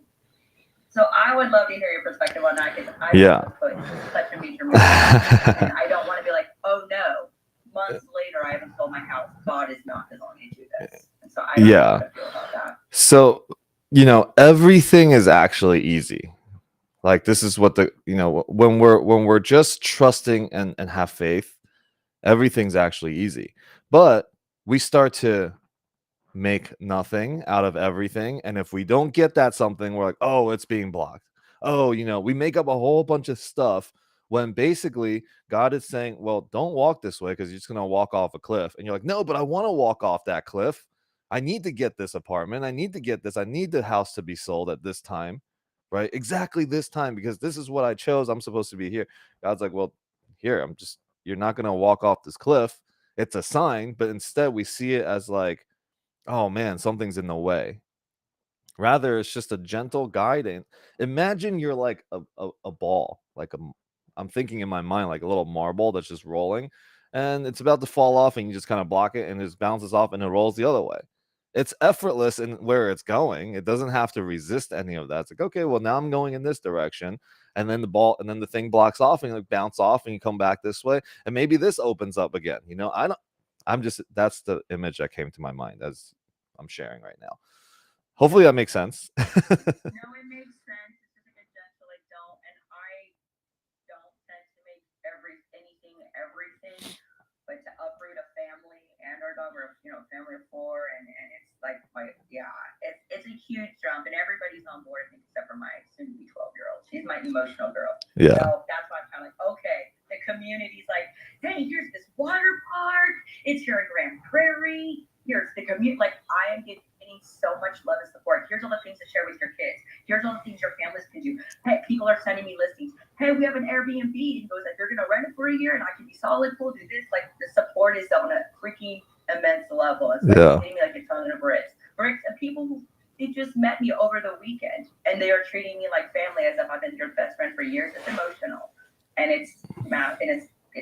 So I would love to hear your perspective on that because I put such a major move. And I don't want to be like, oh no, months later, I haven't sold my house. God is not going to do this. And so I don't know how to feel about that. So, everything is actually easy. Like, this is what when we're just trusting and have faith, everything's actually easy. But we start to make nothing out of everything. And if we don't get that something, we're like, oh, it's being blocked. Oh, we make up a whole bunch of stuff when basically God is saying, well, don't walk this way because you're just going to walk off a cliff. And you're like, no, but I want to walk off that cliff. I need to get this apartment. I need to get this. I need the house to be sold at this time, right? Exactly this time, because this is what I chose. I'm supposed to be here. God's like, well, here, you're not going to walk off this cliff. It's a sign, but instead we see it as like, oh man, something's in the way. Rather, it's just a gentle guiding. Imagine you're like a ball, I'm thinking in my mind like a little marble that's just rolling, and it's about to fall off, and you just kind of block it, and it just bounces off, and it rolls the other way. It's effortless in where it's going. It doesn't have to resist any of that. It's like, okay, well, now I'm going in this direction, and then the thing blocks off, and you like bounce off, and you come back this way, and maybe this opens up again. That's the image that came to my mind as I'm sharing right now. Hopefully that makes sense. No, it makes sense. It's just like a gentle, like, don't, and I don't tend to make everything, but to uproot a family and our dog, we're, family of 4, and it's like, it's a huge jump, and everybody's on board, I think, except for my soon-to-be 12-year-old. She's my emotional girl. Yeah. So that's why I'm kind of like, okay, the community's like, hey, here's this water park. It's here in Grand Prairie. Here's the community. Like, I am getting so much love and support. Here's all the things to share with your kids. Here's all the things your families can do. Hey, people are sending me listings. Hey, we have an Airbnb. He goes, if you're going to rent it for a year and I can be solid, we'll do this. Like, the support is on a freaking immense level. It's like hitting me like a ton of bricks. And people who they just met me over the weekend, and they are treating me like family as if I've been your best friend for years. It's emotional, and it's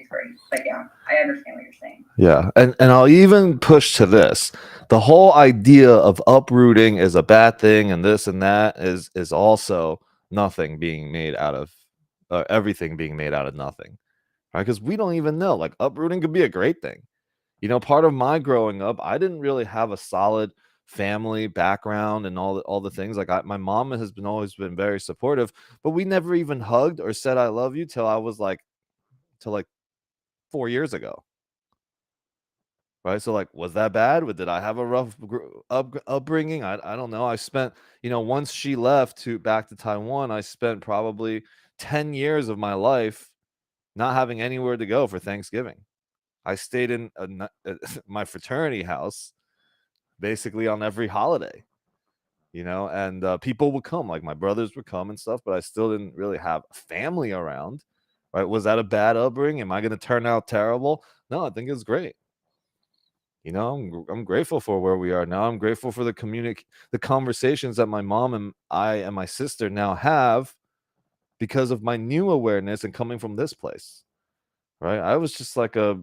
great. But yeah, I understand what you're saying. Yeah, and I'll even push to this. The whole idea of uprooting is a bad thing, and this and that is also nothing being made out of everything being made out of nothing, right? Because we don't even know. Like, uprooting could be a great thing. Part of my growing up, I didn't really have a solid family background and all the things. Like, my mom has always been very supportive, but we never even hugged or said I love you till I was like 4 years ago. Right. So, like, was that bad? Did I have a rough upbringing? I don't know. I spent, once she left back to Taiwan, I spent probably 10 years of my life not having anywhere to go for Thanksgiving. I stayed in my fraternity house basically on every holiday, and people would come, like my brothers would come and stuff, but I still didn't really have family around. Right. Was that a bad upbringing? Am I going to turn out terrible? No, I think it's great. I'm grateful for where we are now. I'm grateful for the conversations that my mom and I and my sister now have because of my new awareness and coming from this place. Right. I was just like a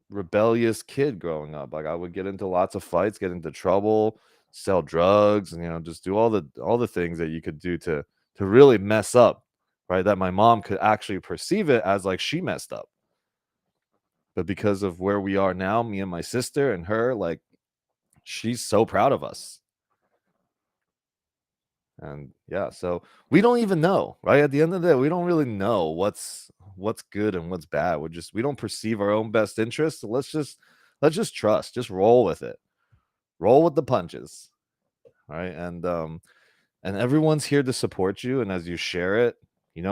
rebellious kid growing up. Like, I would get into lots of fights, get into trouble, sell drugs, and just do all the things that you could do to really mess up. Right. That my mom could actually perceive it as like she messed up. But because of where we are now, me and my sister and her, like, she's so proud of us. And yeah, so we don't even know, right? At the end of the day, we don't really know what's good and what's bad. We don't perceive our own best interests. So let's just trust, just roll with it. Roll with the punches. Right. And everyone's here to support you. And as you share it,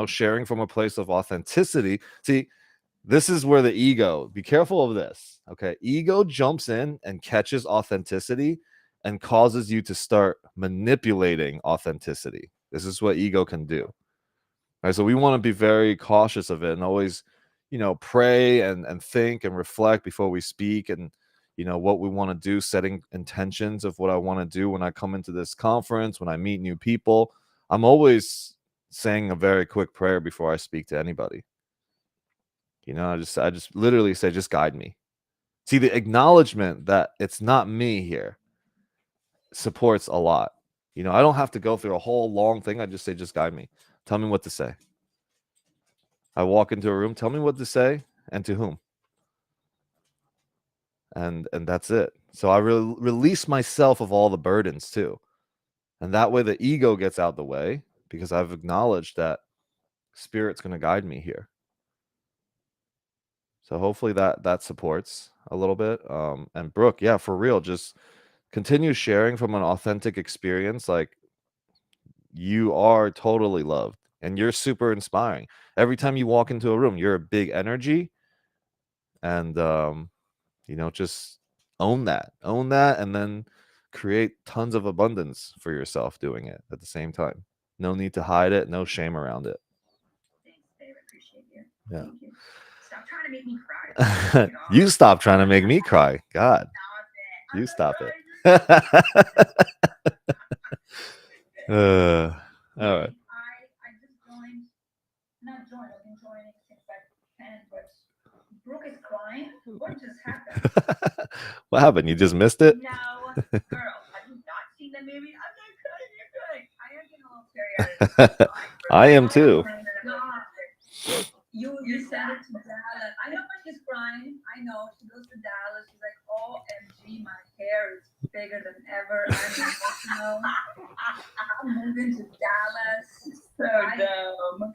sharing from a place of authenticity. See, this is where the ego, be careful of this. Okay. Ego jumps in and catches authenticity and causes you to start manipulating authenticity. This is what ego can do. All right. So we want to be very cautious of it and always, pray and think and reflect before we speak, and, what we want to do, setting intentions of what I want to do when I come into this conference, when I meet new people. I'm always saying a very quick prayer before I speak to anybody. I just literally say, just guide me. See, the acknowledgement that it's not me here supports a lot. I don't have to go through a whole long thing. I just say, just guide me. Tell me what to say. I walk into a room, tell me what to say and to whom. and that's it. So I release myself of all the burdens too, and that way the ego gets out the way because I've acknowledged that spirit's going to guide me here. So hopefully that supports a little bit. And Brooke, yeah, for real, just continue sharing from an authentic experience. Like, you are totally loved and you're super inspiring. Every time you walk into a room, you're a big energy, and just own that, and then create tons of abundance for yourself doing it at the same time. No need to hide it, no shame around it. Thanks, Dave. I appreciate you. Yeah. Thank you. Stop trying to make me cry. You stop trying to make me cry. God, Stop it. you I'm so stop sorry. it. All right. I just joined, not joined, I've been joining since like 10, but Brooke is crying. What just happened? What happened? You just missed it? No, girl, have you not seen the movie? I'm not crying, you're crying. I am getting a little teary-eyed. I am too. You sent it to Dallas. I know when she's crying. I know she goes to Dallas. She's like, OMG, my hair is bigger than ever. I'm emotional. I'm moving to Dallas. So dumb.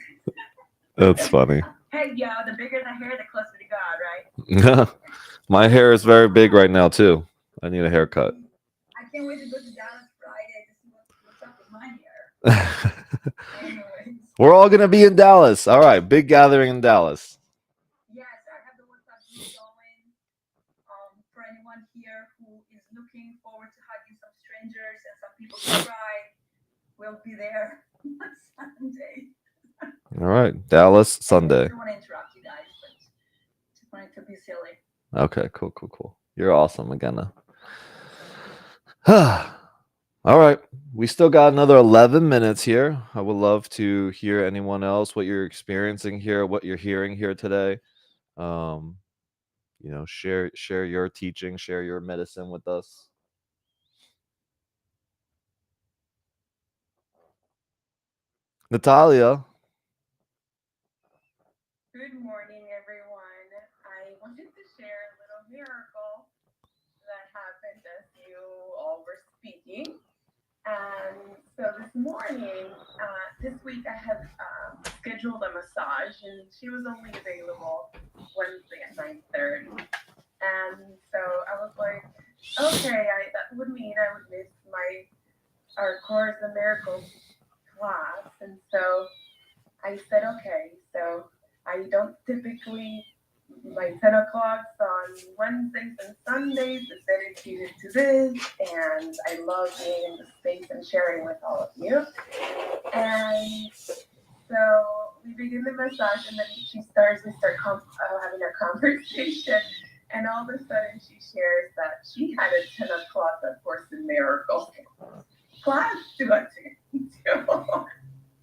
That's funny. Hey, yo, the bigger the hair, the closer to God, right? My hair is very big right now too. I need a haircut. I can't wait to go to Dallas Friday to see what's up with my hair. Anyways. We're all gonna be in Dallas. All right, big gathering in Dallas. Yes, I have the WhatsApp group going. For anyone here who is looking forward to hugging some strangers and some people to cry, we'll be there on Sunday. All right, Dallas Sunday. I don't want to interrupt you guys, but just wanted to be silly. Okay, cool. You're awesome, Agena. All right, we still got another 11 minutes here. I would love to hear anyone else, what you're experiencing here, what you're hearing here today. Share your teaching, share your medicine with us. Natalia. Good morning, everyone. I wanted to share a little miracle that happened as you all were speaking. And so this morning, this week, I have scheduled a massage, and she was only available Wednesday at 9:30. And so I was like, okay, that would mean I would miss our Course in Miracles class. And so I said, okay, so I don't typically, my 10 o'clocks on Wednesdays and Sundays is dedicated to this, and I love being in the space and sharing with all of you. And so we begin the massage, and then we start having a conversation, and all of a sudden she shares that she had a 10 o'clock at Course in Miracles class to attend to.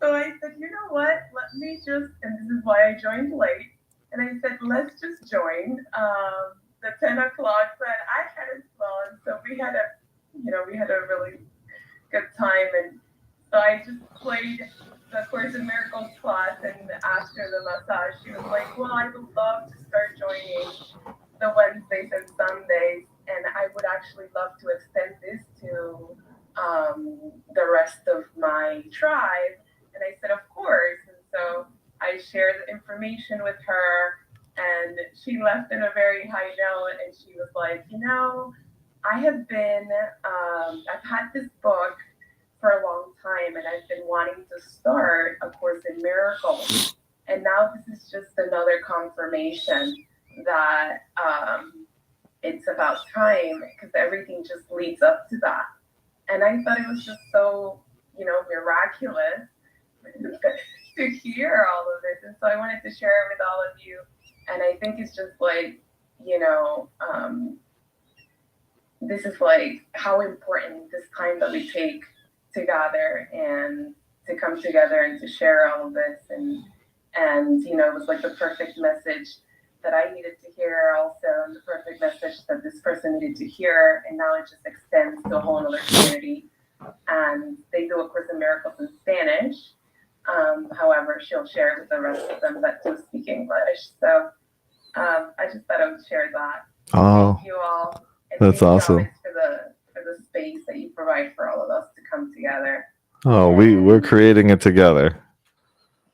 So I said, you know what? Let me just, and this is why I joined late. And I said, let's just join the 10 o'clock that I had as well. And so we had a really good time. And so I just played the Course in Miracles class. And after the massage, she was like, well, I would love to start joining the Wednesdays and Sundays. And I would actually love to extend this to the rest of my tribe. And I said, of course. And so I shared the information with her, and she left in a very high note. And she was like, I've had this book for a long time, and I've been wanting to start A Course in Miracles. And now this is just another confirmation that it's about time, because everything just leads up to that. And I thought it was just so, miraculous to hear all of this. And so I wanted to share it with all of you. And I think it's just like, this is like how important this time that we take to gather and to come together and to share all of this. And it was like the perfect message that I needed to hear also, and the perfect message that this person needed to hear. And now it just extends to a whole other community. And they do A Course in Miracles in Spanish. However, she'll share with the rest of them that do speak English. So I just thought I would share that. Oh, Thank you all. And that's thank you, awesome. Alex, for the space that you provide for all of us to come together. Oh, we're creating it together.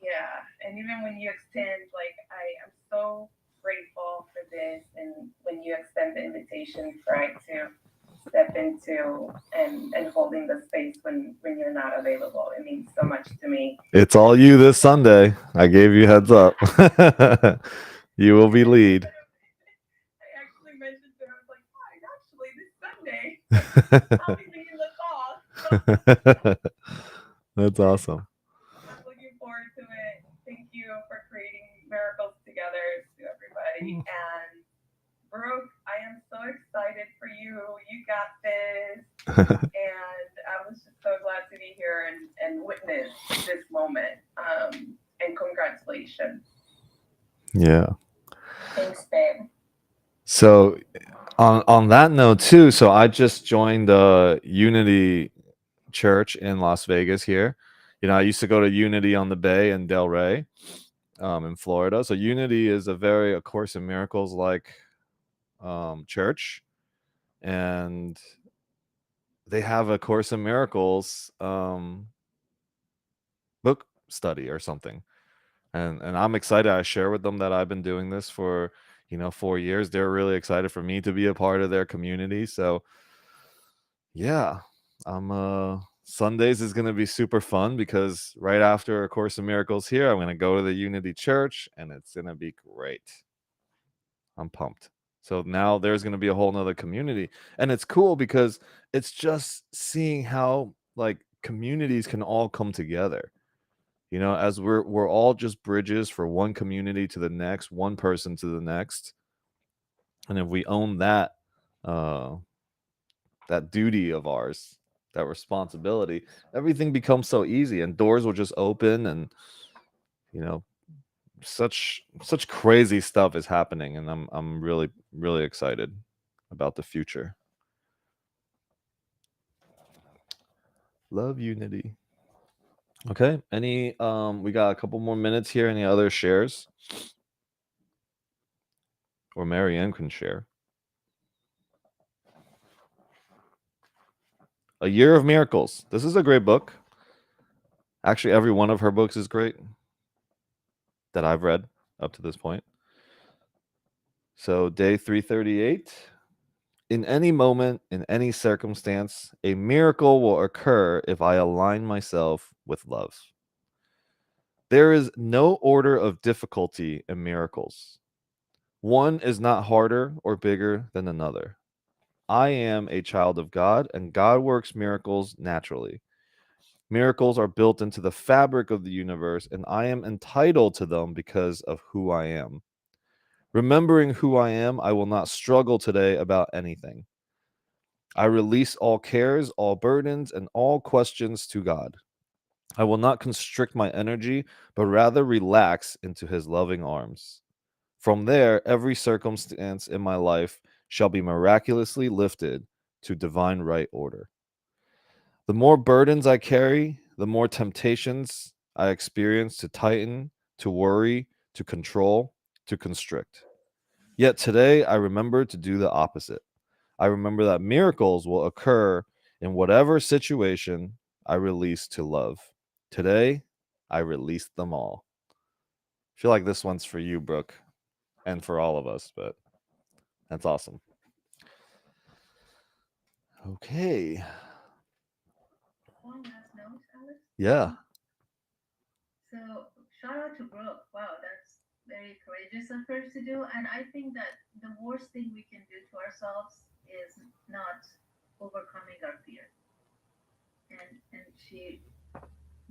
Yeah, and even when you extend, like, I am so grateful for this, and when you extend the invitation for I to step into and holding the space when you're not available, it means so much to me. It's all you this Sunday. I gave you heads up. You will be lead. I actually mentioned to him, I was like, fine, actually, this Sunday, I'll be leading the call. That's awesome. I'm looking forward to it. Thank you for creating miracles together to everybody. And Brooke, I am so excited for you. You got this. And I was just so glad to be here and witness this moment. And congratulations. Yeah. Thanks, babe. So on that note too, so I just joined Unity Church in Las Vegas here. I used to go to Unity on the Bay in Del Rey, in Florida. So Unity is a Course in Miracles like church, and they have a Course in Miracles book study or something. And I'm excited. I share with them that I've been doing this for 4 years. They're really excited for me to be a part of their community. So yeah, I'm Sundays is gonna be super fun because right after A Course in Miracles here, I'm gonna go to the Unity Church and it's gonna be great. I'm pumped. So now there's gonna be a whole nother community. And it's cool because it's just seeing how like communities can all come together. As we're all just bridges for one community to the next, one person to the next. And if we own uh that duty of ours, that responsibility, everything becomes so easy and doors will just open, and you know such crazy stuff is happening, and I'm really really excited about the future. Love Unity. Okay, we got a couple more minutes here. Any other shares? Or Marianne can share. A Year of Miracles. This is a great book. Actually, every one of her books is great that I've read up to this point. So, day 338. In any moment, in any circumstance, a miracle will occur if I align myself with love. There is no order of difficulty in miracles. One is not harder or bigger than another. I am a child of God, and God works miracles naturally. Miracles are built into the fabric of the universe, and I am entitled to them because of who I am. Remembering who I am, I will not struggle today about anything. I release all cares, all burdens, and all questions to God. I will not constrict my energy, but rather relax into his loving arms. From there, every circumstance in my life shall be miraculously lifted to divine right order. The more burdens I carry, the more temptations I experience to tighten, to worry, to control, to constrict. Yet today, I remember to do the opposite. I remember that miracles will occur in whatever situation I release to love. Today, I release them all. I feel like this one's for you, Brooke, and for all of us, but that's awesome. Okay. One last note, Alex. Yeah. So shout out to Brooke. Wow, that's very courageous of her to do. And I think that the worst thing we can do to ourselves is not overcoming our fear. And she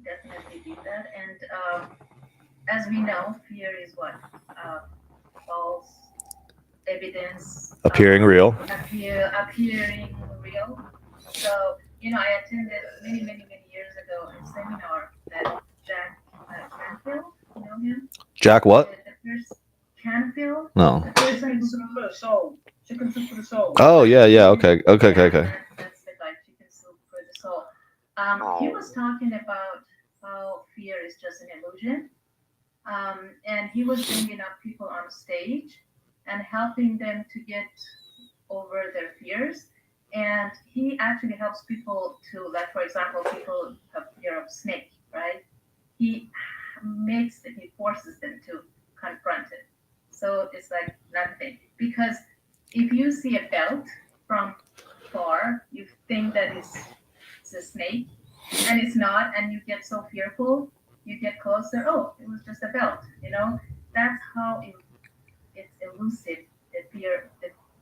definitely did that. And as we know, fear is what false evidence Appearing real. appearing real. So I attended many years ago a seminar that Jack Canfield, you know him? Jack what? The first Canfield. No. The first Chicken soup for the soul. Chicken soup for the soul. Oh, yeah. Okay. That's the guy, Chicken Soup for the Soul. He was talking about how fear is just an illusion. And he was bringing up people on stage, and helping them to get over their fears. And he actually helps people to, like, for example, people have fear of snake, right? He he forces them to confront it. So it's like nothing. Because if you see a belt from far, you think that it's a snake, and it's not, and you get so fearful, you get closer, oh, it was just a belt, you know? That's how it's elusive the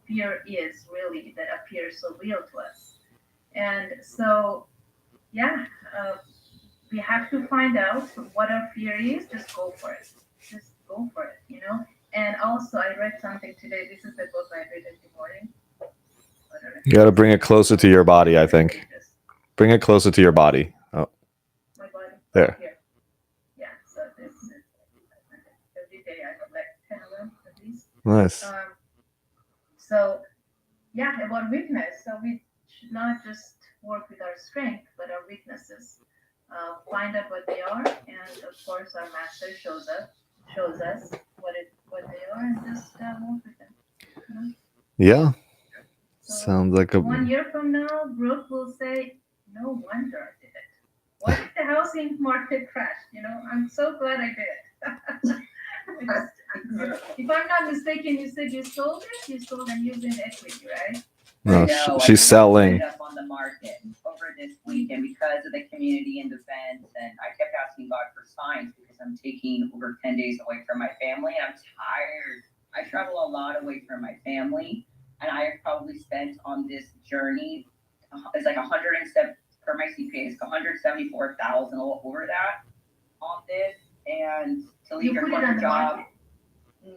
fear is really that appears so real to us. And so, yeah, we have to find out what our fear is. Just go for it. Just go for it, you know. And also, I read something today. This is the book I read in the morning. I don't know if You got to bring it closer to your body, I think. pages. Bring it closer to your body. Oh, My body. there. Here. Yeah. So this is every day I have like 10 of them at least. Nice. So yeah, about weakness. So we should not just work with our strength, but our weaknesses. Find out what they are, and of course, our master shows us what they are, and just work with them. You know? Yeah. So Sounds like a. 1 year from now, Brooke will say, "No wonder I did it. What if the housing market crashed? You know, I'm so glad I did it." If I'm not mistaken, you said you sold it. You sold and used in equity, right? No, No, I she's just selling. put it up on the market over this weekend because of the community and events, and I kept asking God for signs because I'm taking over 10 days away from my family, and I'm tired. I travel a lot away from my family, and I have probably spent on this journey. It's like 107 for my CPA. It's 174,000, a little over that on this, and to leave You your put it on corporate the job. market.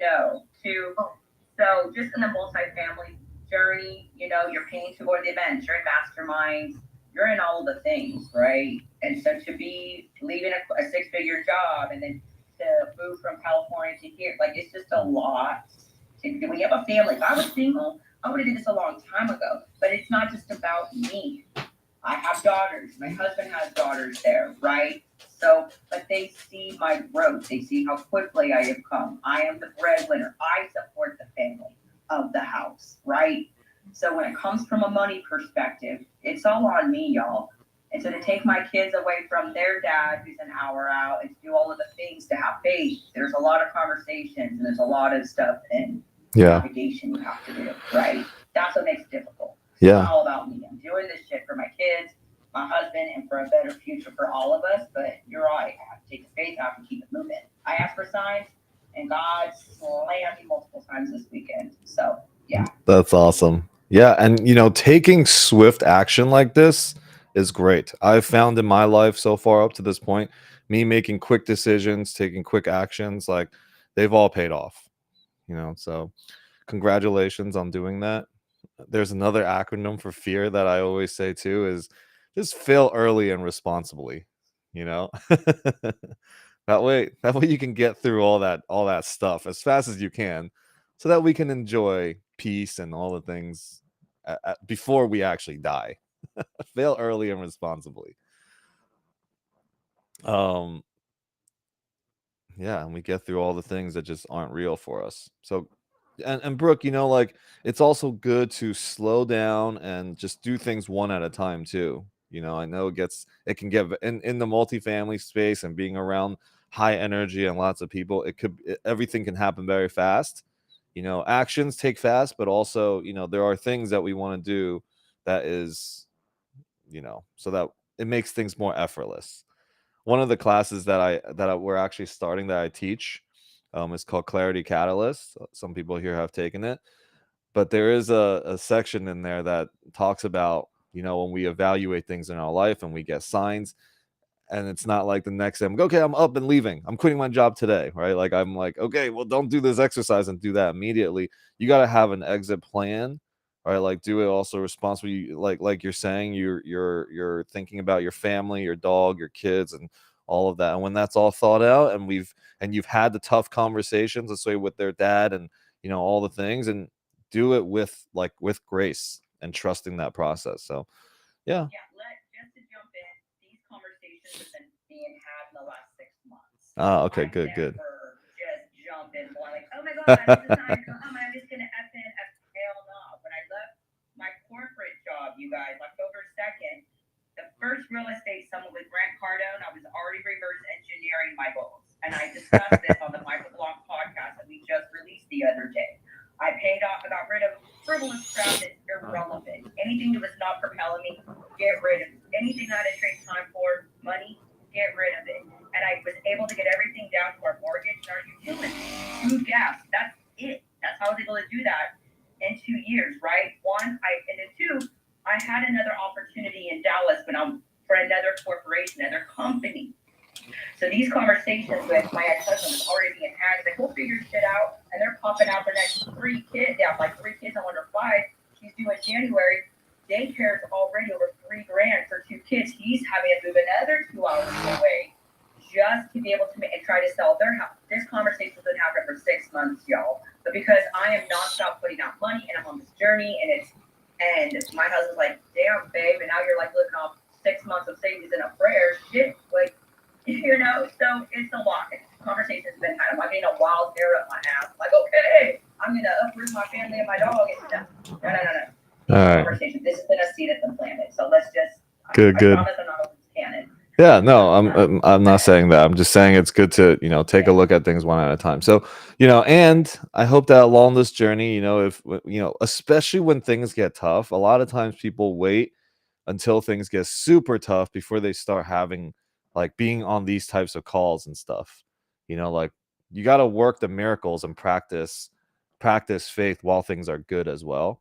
No, to Oh. so just in the multifamily journey, you're paying to go to the events, you're in masterminds, you're in all the things, right? And so to be leaving a six-figure job and then to move from California to here, like it's just a lot. When you have a family, if I was single, I would have did this a long time ago. But it's not just about me. I have daughters. My husband has daughters there, right? So, but they see my growth. They see how quickly I have come. I am the breadwinner. I support the family of the house, right? So when it comes from a money perspective, it's all on me, y'all. And so to take my kids away from their dad, who's an hour out, and to do all of the things to have faith, there's a lot of conversations and there's a lot of stuff and navigation you have to do, right? That's what makes it difficult. It's not all about me. I'm doing this shit for my kids, my husband, and for a better future for all of us. But you're right. I have to take the faith. I have to keep it moving. I asked for signs, and God slammed me multiple times this weekend. So, yeah. That's awesome. Yeah. And, taking swift action like this is great. I've found in my life so far up to this point, me making quick decisions, taking quick actions, like they've all paid off, so congratulations on doing that. There's another acronym for fear that I always say too is just fail early and responsibly, that way you can get through all that stuff as fast as you can so that we can enjoy peace and all the things before we actually die. Fail early and responsibly. Um yeah, and we get through all the things that just aren't real for us. So and Brooke, like it's also good to slow down and just do things one at a time too. I know it can get in the multifamily space and being around high energy and lots of people, everything can happen very fast. Actions take fast, but also, there are things that we want to do that is, so that it makes things more effortless. One of the classes we're actually starting that I teach is called Clarity Catalyst. Some people here have taken it, but there is a section in there that talks about, when we evaluate things in our life and we get signs, and it's not like the next day I'm okay, I'm up and leaving, I'm quitting my job today, right? Like I'm like, okay, well, don't do this exercise and do that immediately. You got to have an exit plan, right? Like do it also responsibly, like you're saying, you're thinking about your family, your dog, your kids, and all of that. And when that's all thought out and you've had the tough conversations, let's say with their dad, and all the things, and do it with grace and trusting that process. So yeah. Just to jump in, these conversations have been being had in the last 6 months. Okay, good. Just jump been going like, oh my God, this is time to come. I'm just going to F in F. Hell no. When I left my corporate job, you guys, October 2nd, the first real estate summit with Grant Cardone, I was already reverse engineering my goals. And I discussed this on the Michael Blanc podcast that we just released the other day. I paid off, I got rid of frivolous crap that's irrelevant. Anything that was not propelling me, get rid of it. Anything I had to trade time for, money, get rid of it. And I was able to get everything down to our mortgage and our utilities, food, gas. That's it. That's how I was able to do that in 2 years, right? And then two, I had another opportunity in Dallas, but I'm for another corporation, another company. So these conversations with my ex-husband was already being had. Like, we'll figure shit out. And they're popping out the next 3 kids. Yeah, like 3 kids. I'm under 5. She's due in January. Daycare's already over $3,000 for 2 kids. He's having to move another 2 hours away just to be able to and try to sell their house. This conversation's been happening for 6 months, y'all. But because I am nonstop putting out money and I'm on this journey, and my husband's like, damn, babe, and now you're like living off 6 months of savings and a prayer. Shit, like, so it's a lot. Conversation's been had. I'm not getting a wild hair up my ass. Like, okay, I'm gonna uproot my family and my dog. No. All right. Conversation. This has been a seed at the planet. So let's just. Good. I promise I'm not open cannon. Yeah, no, I'm not saying that. I'm just saying it's good to, take a look at things one at a time. So, and I hope that along this journey, if especially when things get tough, a lot of times people wait until things get super tough before they start having like being on these types of calls and stuff. Like you got to work the miracles and practice faith while things are good as well,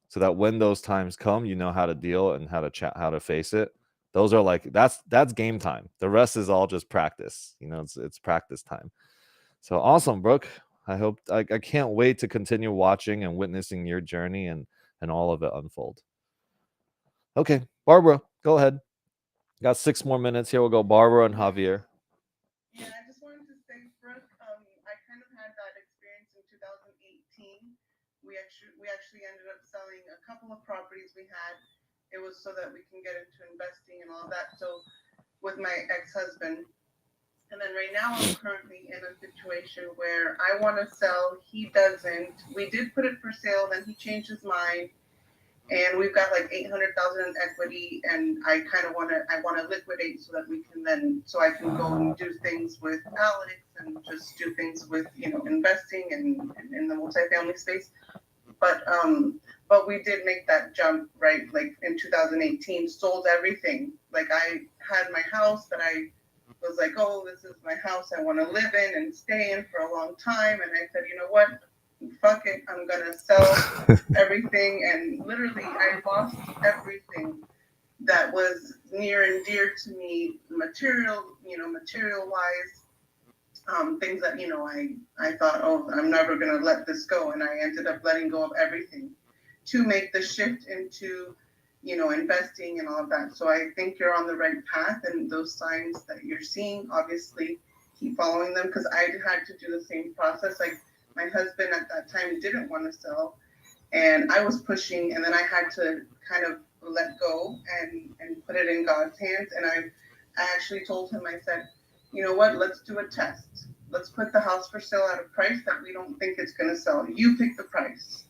so that when those times come, you know how to deal and how to how to face it. Those are like that's game time. The rest is all just practice. It's practice time. So awesome, Brooke. I hope I can't wait to continue watching and witnessing your journey and all of it unfold. Okay, Barbara, go ahead. Got 6 more minutes here. We'll go Barbara and Javier. Yeah, I just wanted to say, Brooke, I kind of had that experience in 2018. We actually ended up selling a couple of properties we had. It was so that we can get into investing and all that. So with my ex-husband. And then right now I'm currently in a situation where I want to sell. He doesn't. We did put it for sale. Then he changed his mind. And we've got like 800,000 in equity, and I want to liquidate so that we can so I can go and do things with Alex and just do things with investing and in the multifamily space. But we did make that jump, right? Like in 2018, sold everything. Like I had my house that I was like, oh, this is my house I want to live in and stay in for a long time, and I said, you know what? Fuck it, I'm gonna sell everything. And literally I lost everything that was near and dear to me, material wise, things that I thought, oh, I'm never gonna let this go, and I ended up letting go of everything to make the shift into investing and all of that. So I think you're on the right path, and those signs that you're seeing, obviously keep following them, because I had to do the same process. Like my husband at that time didn't want to sell, and I was pushing, and then I had to kind of let go and put it in God's hands. And I actually told him, I said, you know what, let's do a test. Let's put the house for sale at a price that we don't think it's going to sell. You pick the price.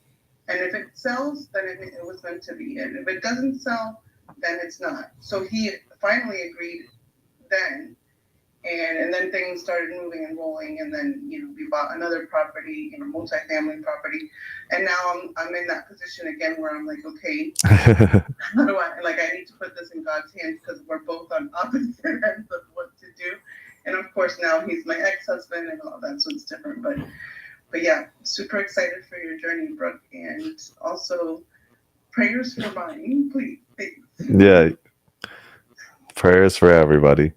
And if it sells, then it was meant to be. And if it doesn't sell, then it's not. So he finally agreed then. And then things started moving and rolling, and then we bought another property, multifamily property, and now I'm in that position again where I'm like, okay, how do I need to put this in God's hands, because we're both on opposite ends of what to do, and of course now he's my ex-husband and all that, so it's different, but yeah, super excited for your journey, Brooke, and also prayers for mine, please. Yeah, prayers for everybody.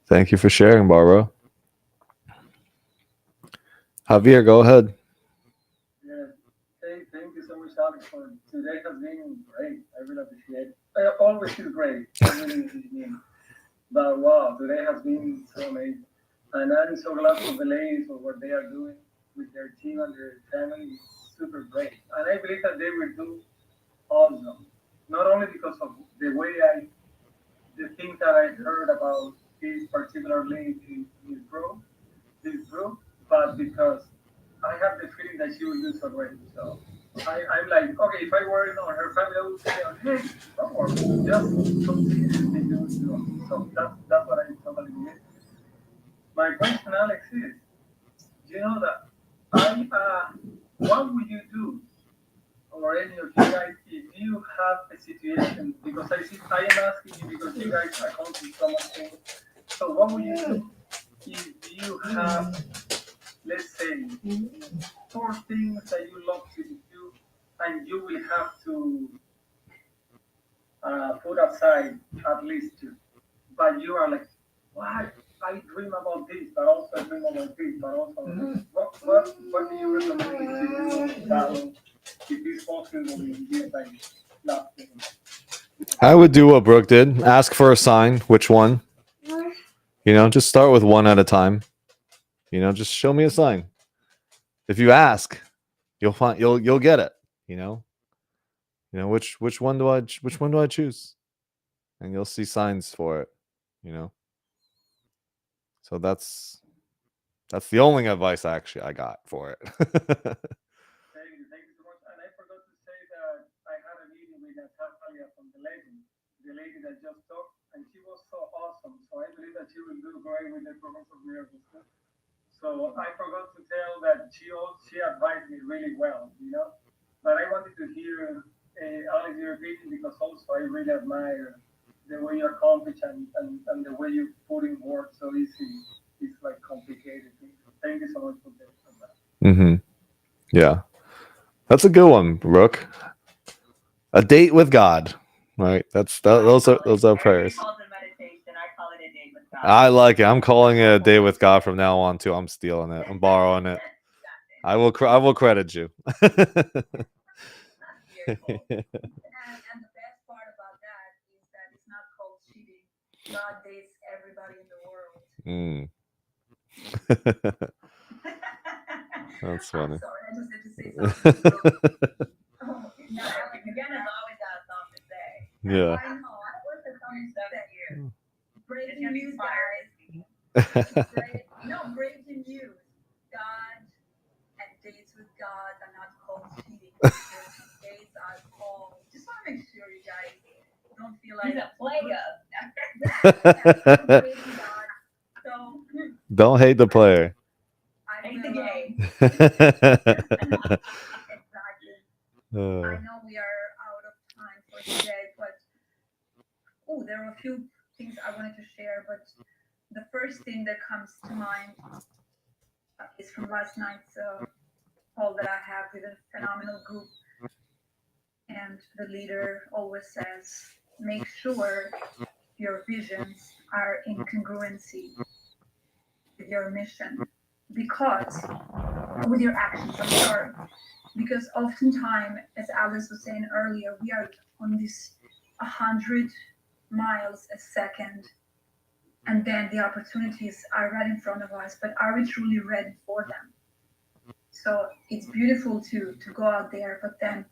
Thank you for sharing, Barbara. Javier, go ahead. Yeah. Hey, thank you so much, Alex, for today has been great. I really appreciate it. I always feel great. I really mean. But wow, today has been so amazing. And I'm so glad for the ladies for what they are doing with their team and their family. It's super great. And I believe that they will do awesome. Not only because of the way the things that I heard about this particular lady in this group, but because I have the feeling that she will use already. So I'm like, okay, if I were on her family, I would say, hey, don't worry, just continue to do so. So that's what I totally mean. My question, Alex, is, you know that what would you do, or any of you guys, if you have a situation? Because I am asking you because you guys accomplish so much things. So what would you do if you have, let's say, four things that you love to do, and you will have to put aside at least two. But you are like, what? I dream about this, but also I dream about this, but also what do you recommend me to do that if it's possible in this like last thing? I would do what Brooke did. Ask for a sign. Which one? Just start with one at a time. Just show me a sign. If you ask, you'll get it. Which one do I choose? And you'll see signs for it. You know. So that's the only advice actually I got for it. Thank you so much. And I forgot to say that I had a meeting with Natalia from the lady that just talked, and she was so awesome. So I believe that she will do great with the programs of miracles too. So I forgot to tell that she advised me really well, But I wanted to hear Alex your opinion because also I really admire the way you accomplish and the way you put in work so easy. It's like complicated. Thank you so much for that. Mm-hmm. Yeah, that's a good one, Brooke. A date with God, right? Those are prayers. Calls it meditation. I call it a date with God. I like it. I'm calling it a date with God from now on too. I'm stealing it. I'm borrowing it. I will credit you. Beautiful. And the best part about that is that it's not called cheating. God dates everybody in the world. That's funny. I'm sorry, I just had to say something. Again, has always got something to say. Yeah. I know. I was the coming stuff here. Breaking news, guys. Breaking news. God and dates with God are not called cheating. Dates are called. Just want to make sure you guys don't feel like he's a player. So Don't hate the player. I hate the game. Exactly. I know we are out of time for today, but there are a few things I wanted to share. But the first thing that comes to mind is from last night's call that I have with a phenomenal group. And the leader always says, make sure your visions are in congruency with your mission, because with your actions, I'm sorry. Because oftentimes, as Alice was saying earlier, we are on this 100 miles a second, and then the opportunities are right in front of us, but are we truly ready for them? So it's beautiful to go out there, but then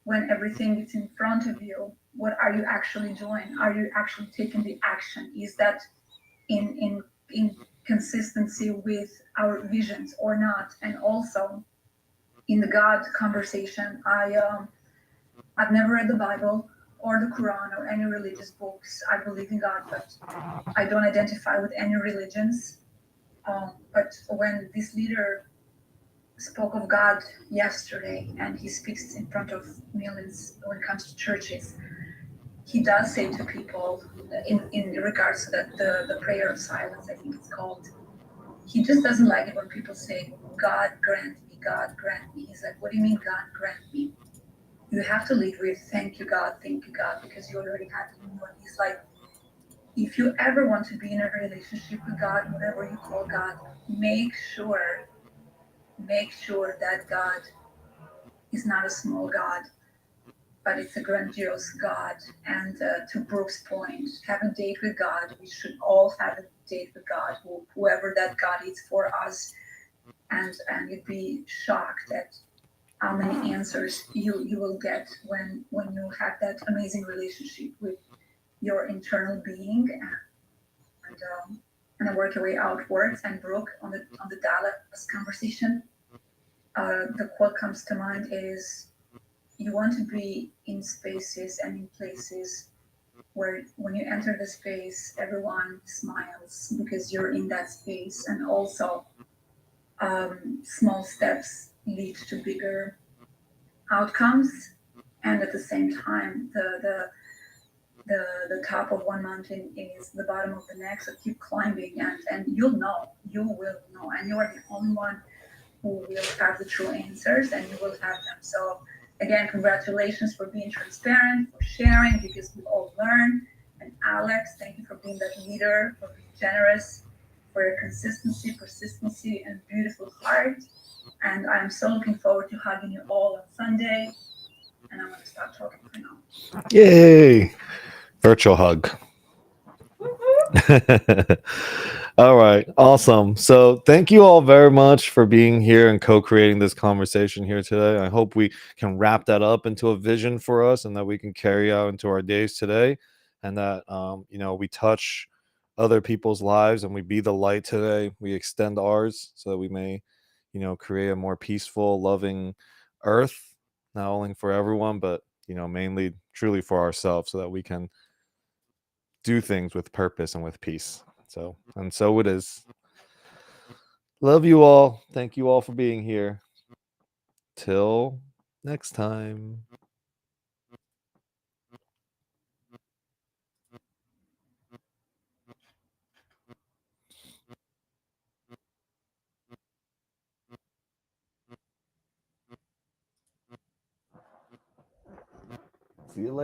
when everything is in front of you, what are you actually doing? Are you actually taking the action? Is that in consistency with our visions or not? And also in the God conversation, I've never read the Bible or the Quran or any religious books. I believe in God, but I don't identify with any religions. But when this leader spoke of God yesterday, and he speaks in front of millions when it comes to churches, he does say to people in regards to the prayer of silence, I think it's called, he just doesn't like it when people say, God grant me, God grant me. He's like, what do you mean God grant me? You have to lead with thank you, God, because you already have it in you. And he's like, if you ever want to be in a relationship with God, whatever you call God, make sure that God is not a small God, but it's a grandiose God. And to Brooke's point, have a date with God. We should all have a date with God, whoever that God is for us. And you'd be shocked at how many answers you will get when you have that amazing relationship with your internal being. and I work your way outwards. And Brooke, on the Dallas conversation, the quote comes to mind is, you want to be in spaces and in places where when you enter the space, everyone smiles because you're in that space. And also, small steps lead to bigger outcomes. And at the same time, the top of one mountain is the bottom of the next. So keep climbing, and you will know, and you are the only one who will have the true answers, and you will have them. So again, congratulations for being transparent, for sharing, because we all learn. And Alex, thank you for being that leader, for being generous, for your consistency, persistency, and beautiful heart. And I'm so looking forward to hugging you all on Sunday. And I'm going to stop talking for now. Yay! Virtual hug. All right, awesome. So thank you all very much for being here and co-creating this conversation here today. I hope we can wrap that up into a vision for us and that we can carry out into our days today, and that we touch other people's lives and we be the light today. We extend ours so that we may create a more peaceful, loving earth, not only for everyone but mainly truly for ourselves, so that we can do things with purpose and with peace. So it is. Love you all. Thank you all for being here. Till next time. See you later.